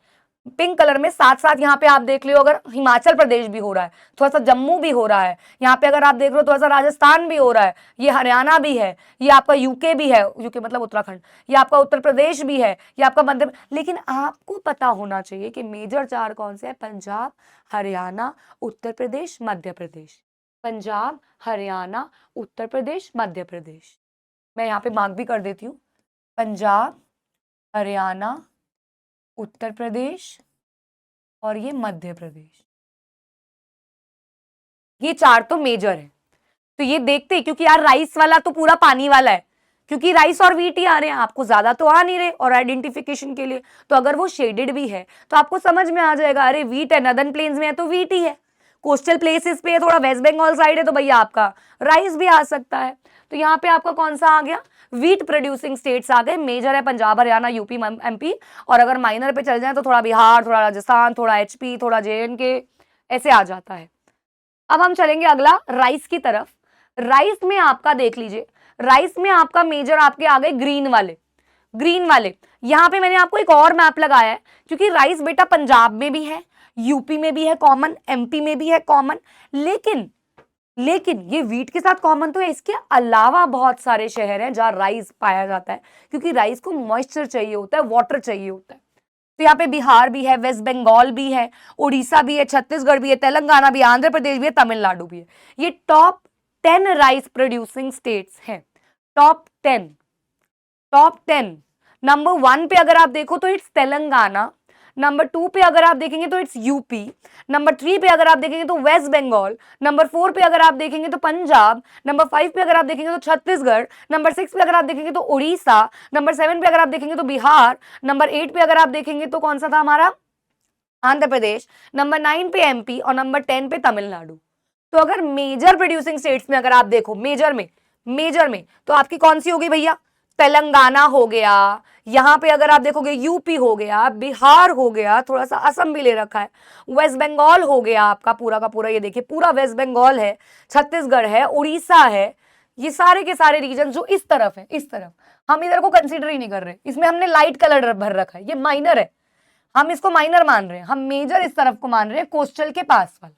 पिंक कलर में साथ साथ यहाँ पे आप देख लियो, अगर हिमाचल प्रदेश भी हो रहा है, थोड़ा सा जम्मू भी हो रहा है, यहाँ पे अगर आप देख रहे हो थोड़ा सा राजस्थान भी हो रहा है, ये हरियाणा भी है, ये आपका यूके भी है, यूके मतलब उत्तराखंड, ये आपका उत्तर प्रदेश भी है, ये आपका मध्य। लेकिन आपको पता होना चाहिए कि मेजर 4 कौन से है? पंजाब, हरियाणा, उत्तर प्रदेश, मध्य प्रदेश। पंजाब, हरियाणा, उत्तर प्रदेश, मध्य प्रदेश। मैं यहाँ पे मार्क भी कर देती हूँ, पंजाब, हरियाणा, उत्तर प्रदेश और ये मध्य प्रदेश। ये 4 तो मेजर है। तो ये देखते हैं, क्योंकि यार राइस वाला तो पूरा पानी वाला है, क्योंकि राइस और व्हीट ही आ रहे हैं, आपको ज्यादा तो आ नहीं रहे। और आइडेंटिफिकेशन के लिए तो अगर वो शेडेड भी है तो आपको समझ में आ जाएगा, अरे व्हीट है, नदर्न प्लेन्स में है तो व्हीट ही है, कोस्टल प्लेसेस पे है, थोड़ा वेस्ट बंगाल साइड है, तो भैया आपका राइस भी आ सकता है। तो यहाँ पे आपका कौन सा आ गया? व्हीट प्रोड्यूसिंग स्टेट्स आ गए। मेजर है पंजाब, हरियाणा, यूपी, एमपी, और अगर माइनर पे चल जाए तो थोड़ा बिहार, थोड़ा राजस्थान, थोड़ा एचपी, थोड़ा जेएनके, ऐसे आ जाता है। अब हम चलेंगे अगला राइस की तरफ। राइस में आपका देख लीजिए, राइस में आपका मेजर आपके आ गए ग्रीन वाले, ग्रीन वाले। यहां पे मैंने आपको एक और मैप लगाया है, क्योंकि राइस बेटा पंजाब में भी है, यूपी में भी है कॉमन, एमपी में भी है कॉमन, लेकिन ये व्हीट के साथ कॉमन तो है। इसके अलावा बहुत सारे शहर हैं जहां राइस पाया जाता है, क्योंकि राइस को मॉइस्चर चाहिए होता है, वाटर चाहिए होता है। तो यहाँ पे बिहार भी है, वेस्ट बंगाल भी है, उड़ीसा भी है, छत्तीसगढ़ भी है, तेलंगाना भी है, आंध्र प्रदेश भी है, तमिलनाडु भी है। ये टॉप 10 राइस प्रोड्यूसिंग स्टेट्स हैं। Top 10, top 10। नंबर 1 पे अगर आप देखो तो इट्स तेलंगाना, नंबर 2 पे अगर आप देखेंगे तो इट्स यूपी, नंबर 3 पे अगर आप देखेंगे तो वेस्ट बंगाल, नंबर 4 पे अगर आप देखेंगे तो पंजाब, नंबर 5 पे अगर आप देखेंगे तो छत्तीसगढ़, नंबर 6 पे अगर आप देखेंगे तो उड़ीसा, नंबर 7 पे अगर आप देखेंगे तो बिहार, नंबर 8 पे अगर आप देखेंगे तो कौन सा था हमारा, आंध्र प्रदेश, नंबर 9 पे एमपी और नंबर 10 पे तमिलनाडु। तो अगर मेजर प्रोड्यूसिंग स्टेट्स में अगर आप देखो, मेजर में तो आपकी कौन सी होगी भैया, तेलंगाना हो गया, यहां पे अगर आप देखोगे यूपी हो गया, बिहार हो गया, थोड़ा सा असम भी ले रखा है, वेस्ट बंगाल हो गया आपका पूरा का पूरा, ये देखिए पूरा वेस्ट बंगाल है, छत्तीसगढ़ है, उड़ीसा है, ये सारे के सारे रीजन जो इस तरफ है, इस तरफ हम इधर को कंसीडर ही नहीं कर रहे, इसमें हमने लाइट कलर भर रखा है, ये माइनर है, हम इसको माइनर मान रहे हैं, हम मेजर इस तरफ को मान रहे हैं, कोस्टल के पास वाला।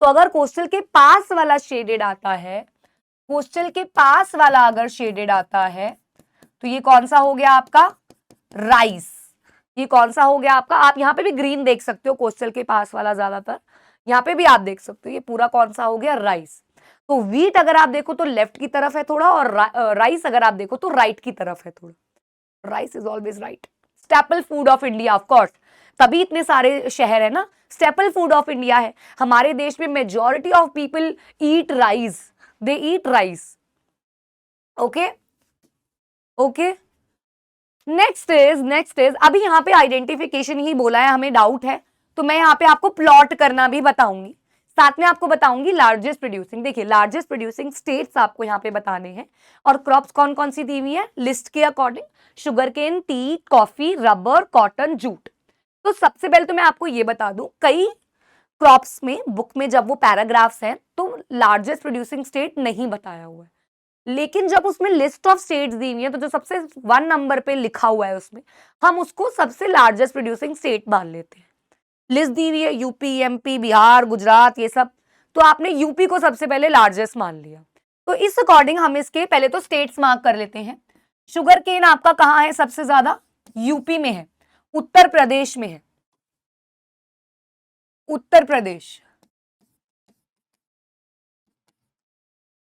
तो अगर कोस्टल के पास वाला शेडेड आता है, कोस्टल के पास वाला अगर शेडेड आता है तो ये कौन सा हो गया आपका, राइस। ये कौन सा हो गया आपका, आप यहां पे भी ग्रीन देख सकते हो, कोस्टल के पास वाला ज्यादातर, यहां पे भी आप देख सकते हो, ये पूरा कौन सा हो गया, राइस। तो व्हीट अगर आप देखो तो लेफ्ट की तरफ है थोड़ा, और राइस अगर आप देखो तो राइट की तरफ है थोड़ा। Rice is always right. Staple food of India, of course, तभी इतने सारे शहर है ना, स्टेपल फूड ऑफ इंडिया है। हमारे देश में majority of people eat rice, they eat rice. Okay okay, next is अभी यहाँ पे आइडेंटिफिकेशन ही बोला है, हमें डाउट है तो मैं यहाँ पे आपको प्लॉट करना भी बताऊंगी, साथ में आपको बताऊंगी लार्जेस्ट प्रोड्यूसिंग। देखिए लार्जेस्ट प्रोड्यूसिंग स्टेट्स आपको यहाँ पे बताने हैं, और क्रॉप्स कौन कौन सी दी हुई है लिस्ट के according, sugar cane, tea, coffee, rubber, cotton, jute. तो सबसे पहले तो मैं आपको ये बता दूं, कई क्रॉप्स में बुक में जब वो पैराग्राफ्स हैं तो लार्जेस्ट प्रोड्यूसिंग स्टेट नहीं बताया हुआ है, लेकिन जब उसमें लिस्ट ऑफ स्टेट्स दी हुई है तो जो सबसे 1 नंबर पे लिखा हुआ है उसमें हम उसको सबसे लार्जेस्ट प्रोड्यूसिंग स्टेट मान लेते हैं। लिस्ट दी हुई है यूपी, एमपी, बिहार, गुजरात, ये सब, तो आपने यूपी को सबसे पहले लार्जेस्ट मान लिया। तो इस अकॉर्डिंग हम इसके पहले तो स्टेट्स मार्क कर लेते हैं। शुगर केन आपका कहाँ है सबसे ज्यादा, यूपी में है, उत्तर प्रदेश में है, उत्तर प्रदेश,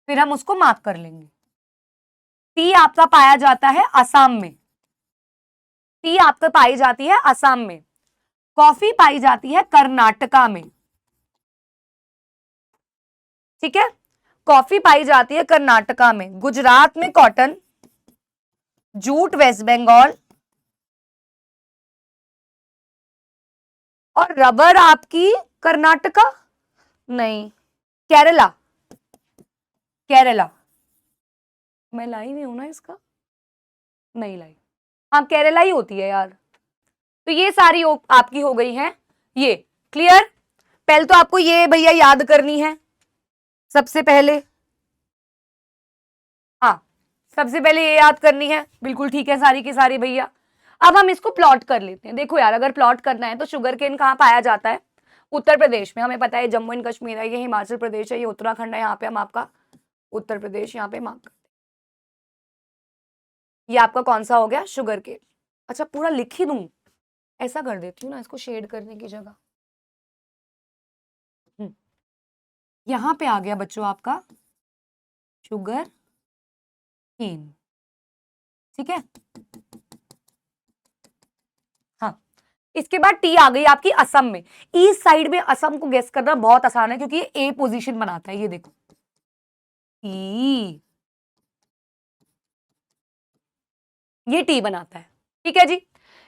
फिर हम उसको मार्क कर लेंगे। टी आपका पाया जाता है असम में, टी आपका पाई जाती है असम में, कॉफी पाई जाती है कर्नाटका में, ठीक है, कॉफी पाई जाती है कर्नाटका में, गुजरात में कॉटन, जूट वेस्ट बंगाल, और रबर आपकी कर्नाटका नहीं, केरला, केरला मैं लाई नहीं हूं ना इसका, नहीं लाई, हाँ केरला ही होती है यार। तो ये सारी आपकी हो गई है, ये क्लियर। पहले तो आपको ये भैया याद करनी है सबसे पहले, हाँ सबसे पहले ये याद करनी है, बिल्कुल ठीक है सारी की सारी भैया। अब हम इसको प्लॉट कर लेते हैं। देखो यार अगर प्लॉट करना है तो शुगर केन कहाँ पाया जाता है, उत्तर प्रदेश में, हमें पता है जम्मू एंड कश्मीर है, ये हिमाचल प्रदेश है, ये उत्तराखंड है, यहाँ पे हम आपका उत्तर प्रदेश यहाँ पे मार्क करते हैं। ये आपका कौन सा हो गया, शुगर केन। अच्छा पूरा लिख ही दूं, ऐसा कर देती हूँ ना इसको शेड करने की जगह, यहां पे आ गया बच्चों आपका शुगर केन, ठीक है। हाँ इसके बाद टी आ गई आपकी असम में। ईस्ट साइड में असम को गेस करना बहुत आसान है क्योंकि ये ए पोजीशन बनाता है, ये देखो ई, ये टी बनाता है, ठीक है जी।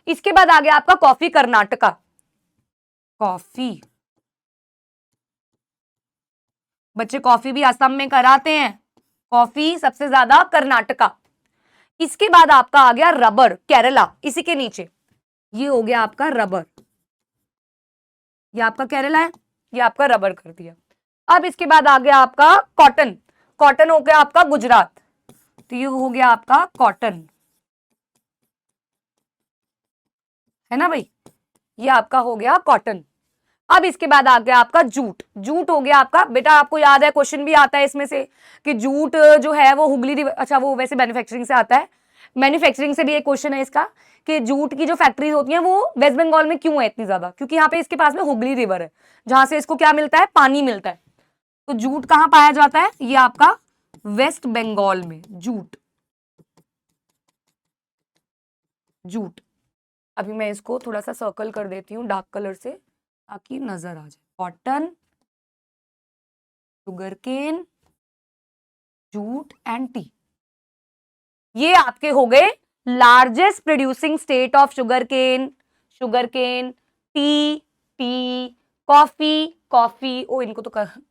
इसके बाद आ गया आपका कॉफी कर्नाटका, कॉफी, बच्चे कॉफी भी असम में कराते हैं, कॉफी सबसे ज्यादा कर्नाटका। इसके बाद आपका आ गया रबर, केरला, इसी के नीचे ये हो गया आपका रबर, ये आपका केरला है, ये आपका रबर कर दिया। अब इसके बाद आ गया आपका कॉटन, कॉटन हो गया आपका गुजरात, तो ये हो गया आपका कॉटन, है ना भाई, ये आपका हो गया कॉटन। अब इसके बाद आ गया आपका जूट, जूट हो गया आपका, बेटा आपको याद है क्वेश्चन भी आता है इसमें से कि जूट जो है वो हुगली, अच्छा वो वैसे मैन्युफैक्चरिंग से आता है, मैन्युफैक्चरिंग से भी एक क्वेश्चन है इसका कि जूट की जो फैक्ट्रीज होती हैं वो वेस्ट बंगाल में क्यों है इतनी ज्यादा, क्योंकि यहाँ पे इसके पास में हुगली रिवर है जहां से इसको क्या मिलता है, पानी मिलता है। तो जूट कहाँ पाया जाता है, ये आपका वेस्ट बंगाल में जूट। जूट, अभी मैं इसको थोड़ा सा सर्कल कर देती हूँ डार्क कलर से ताकि नजर आ जाए। Cotton, sugar cane, jute and tea, ये आपके हो गए largest producing state of sugar cane, tea, coffee, ओ इनको तो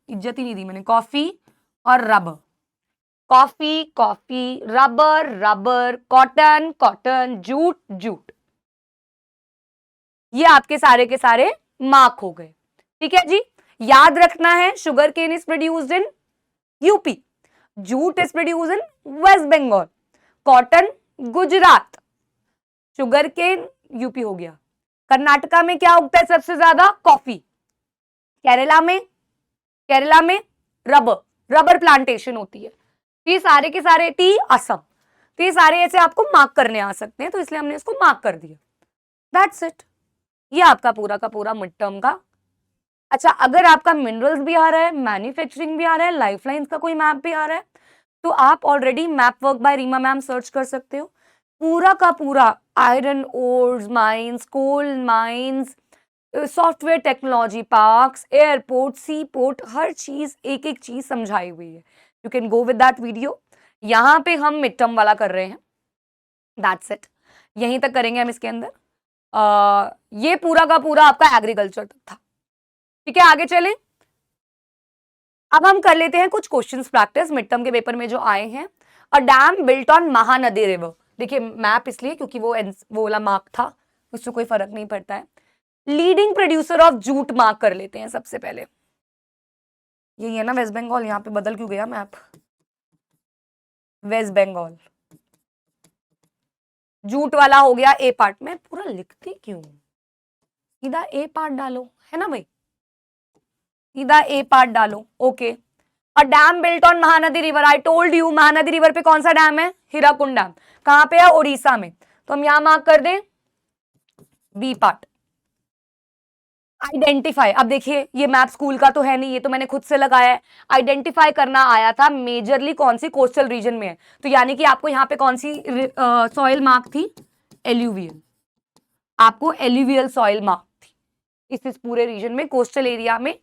इज्जत ही नहीं दी मैंने, कॉफी और rubber, coffee, rubber, cotton, jute, ये आपके सारे के सारे मार्क हो गए। ठीक है जी, याद रखना है sugarcane is produced in UP, jute is produced in West Bengal, cotton Gujarat, sugarcane UP हो गया। कर्नाटका में क्या उगता है सबसे ज्यादा, कॉफी। केरला में रबर प्लांटेशन होती है। ये सारे के सारे, टी असम, तो ये सारे ऐसे आपको मार्क करने आ सकते हैं, तो इसलिए हमने इसको मार्क कर दिया। दैट्स इट, ये आपका पूरा का पूरा मिड टर्म का। अच्छा, अगर आपका मिनरल्स भी आ रहा है, मैन्युफैक्चरिंग भी आ रहा है, लाइफलाइंस का कोई मैप भी आ रहा है, तो आप already map work by Reema ma'am search कर सकते हो। पूरा का पूरा iron ores mines, coal mines, software technology parks, airport, sea port, हर चीज एक एक चीज समझाई हुई है। You can go with that video. यहाँ पे हम मिड टर्म वाला कर रहे हैं, दैट्स इट, यहीं तक करेंगे हम इसके अंदर। ये पूरा का पूरा आपका एग्रीकल्चर तक था। ठीक है, आगे चलें। अब हम कर लेते हैं कुछ क्वेश्चंस प्रैक्टिस मिड टर्म के पेपर में जो आए हैं। A dam built on Mahanadi river, देखिए मैप इसलिए क्योंकि वो वाला मार्क था, उससे कोई फर्क नहीं पड़ता है। Leading producer of jute mark कर लेते हैं सबसे पहले। यही है ना वेस्ट बंगाल, यहाँ पे बदल क्यों गया मैप, वेस्ट बंगाल, जूट वाला हो गया ए पार्ट में। पूरा लिखती क्यों, सीधा ए पार्ट डालो, है ना भाई, सीधा ए पार्ट डालो। Okay, a dam built on Mahanadi river, I told you Mahanadi river पे कौन सा डैम है, हीराकुंड डैम। कहां पे है, उड़ीसा में, तो हम यहां मार्क कर दें बी पार्ट। आइडेंटिफाई, अब देखिए ये मैप स्कूल का तो है नहीं, ये तो मैंने खुद से लगाया है। आइडेंटिफाई करना आया था मेजरली कौन सी कोस्टल रीजन में है, तो यानी कि आपको यहाँ पे कौन सी सॉइल मार्क थी, एल्यूवियल, आपको एल्यूवियल सॉइल मार्क थी। इस पूरे रीजन में कोस्टल एरिया में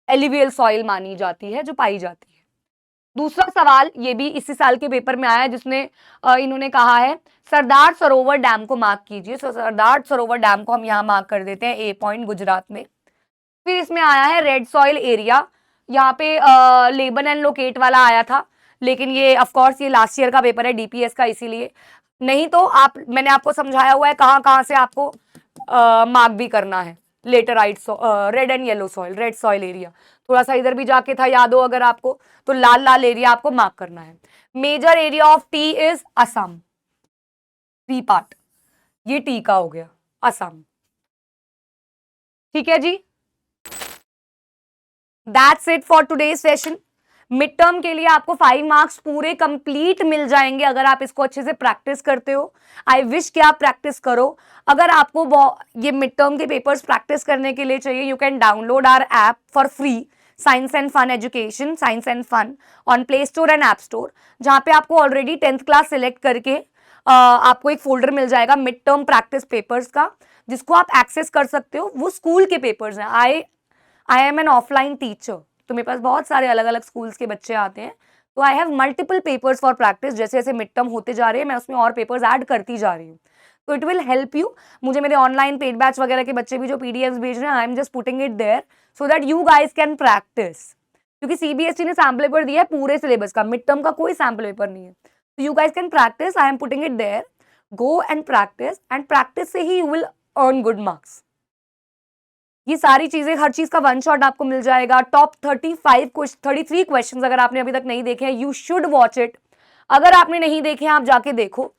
एल्यूवियल सॉइल मानी जाती है, जो पाई जाती है। दूसरा सवाल ये भी इसी साल के पेपर में आया है, जिसने इन्होंने कहा है सरदार सरोवर डैम को मार्क कीजिए। तो सरदार सरोवर डैम को हम यहाँ मार्क कर देते हैं ए पॉइंट, गुजरात में। फिर इसमें आया है रेड सॉइल एरिया, यहाँ पे लेबन एंड लोकेट वाला आया था, लेकिन ये ऑफकोर्स ये लास्ट ईयर का पेपर है डीपीएस का, इसीलिए नहीं तो मैंने आपको समझाया हुआ है कहाँ से आपको मार्क भी करना है। Laterite, red and yellow soil, red soil area, थोड़ा सा इधर भी जाके था, याद हो अगर आपको, तो लाल लाल एरिया आपको मार्क करना है। Major area of tea is Assam, tea part, ये टी का हो गया असम। ठीक है जी, that's it for today's session. Mid term के लिए आपको 5 मार्क्स पूरे कंप्लीट मिल जाएंगे अगर आप इसको अच्छे से प्रैक्टिस करते हो। आई विश कि आप प्रैक्टिस करो। अगर आपको ये मिड टर्म के पेपर्स प्रैक्टिस करने के लिए चाहिए, you can download our app for free, science and fun education, science and fun on play store and app store, जहां पे आपको ऑलरेडी 10th क्लास सिलेक्ट करके आपको एक फोल्डर मिल जाएगा मिड टर्म प्रैक्टिस पेपर्स का, जिसको आप एक्सेस कर सकते हो। वो स्कूल के पेपर्स हैं। I M an offline teacher, तो मेरे पास बहुत सारे अलग अलग स्कूल्स के बच्चे आते हैं, तो I have multiple papers for practice. जैसे जैसे मिड टर्म होते जा रहे हैं मैं उसमें और पेपर्स ऐड करती जा रही हूँ, तो इट विल हेल्प यू। मुझे मेरे ऑनलाइन पेड बैच वगैरह के बच्चे भी जो पीडीएफ्स भेज रहे हैं, I am just putting it there so that you guys can practice, क्योंकि सीबीएसई ने सैम्पल पेपर दिया है पूरे सिलेबस का, मिड टर्म का कोई सैम्पल पेपर नहीं है, तो you guys can practice. I am putting it there, go and practice से ही you will earn good marks. ये सारी चीजें, हर चीज का वन शॉट आपको मिल जाएगा। टॉप 33 क्वेश्चंस अगर आपने अभी तक नहीं देखे हैं, यू शुड वॉच इट। अगर आपने नहीं देखे हैं, आप जाके देखो।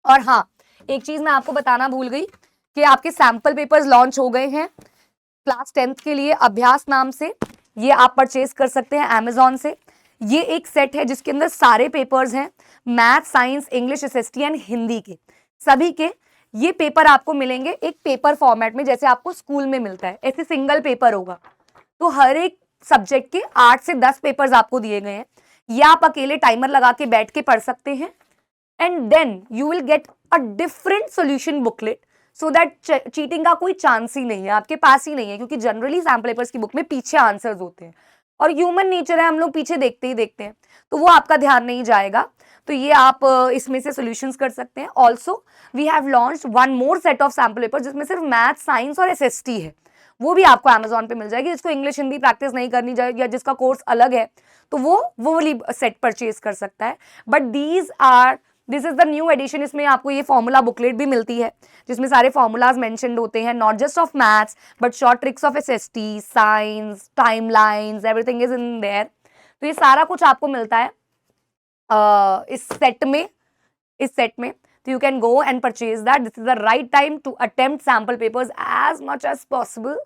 और हाँ, एक चीज मैं आपको बताना भूल गई कि आपके सैंपल पेपर्स लॉन्च हो गए हैं क्लास 10th के लिए, अभ्यास नाम से। ये आप परचेज कर सकते हैं Amazon से। ये एक सेट है जिसके अंदर सारे पेपर्स हैं, math, science, English, SST and Hindi के, सभी के ये पेपर आपको मिलेंगे एक पेपर फॉर्मेट में, जैसे आपको स्कूल में मिलता है, ऐसे सिंगल पेपर होगा। तो हर एक सब्जेक्ट के 8 से 10 पेपर्स आपको दिए गए हैं। ये आप अकेले टाइमर लगा के बैठ के पढ़ सकते हैं, and then you will get a different solution booklet, so that cheating का कोई चांस ही नहीं है, आपके पास ही नहीं है, क्योंकि जनरली सैम्पल पेपर्स की बुक में पीछे आंसर्स होते हैं और ह्यूमन नेचर है, हम लोग पीछे देखते ही देखते हैं, तो वो आपका ध्यान नहीं जाएगा। तो ये आप इसमें से सॉल्यूशंस कर सकते हैं। Also we have launched one more set of sample paper जिसमें सिर्फ मैथ, साइंस और एसएसटी है, वो भी आपको अमेजोन पे मिल जाएगी। जिसको इंग्लिश हिंदी प्रैक्टिस नहीं करनी चाहिए या जिसका कोर्स अलग है तो वो वाली सेट परचेज कर सकता है। But this is the new edition. इसमें आपको ये फॉर्मूला बुकलेट भी मिलती है जिसमें सारे फॉर्मूलाज मेंशन्ड होते हैं, not just of maths but short tricks of SST, science, timelines, everything is in their. तो ये सारा कुछ आपको मिलता है इस सेट में। So you can go and purchase that. This is the right time to attempt sample papers as much as possible.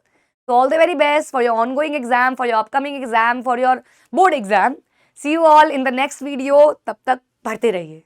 So all the very best for your ongoing exam, for your upcoming exam, for your board exam. See you all in the next video. तब तक पढ़ते रहिए।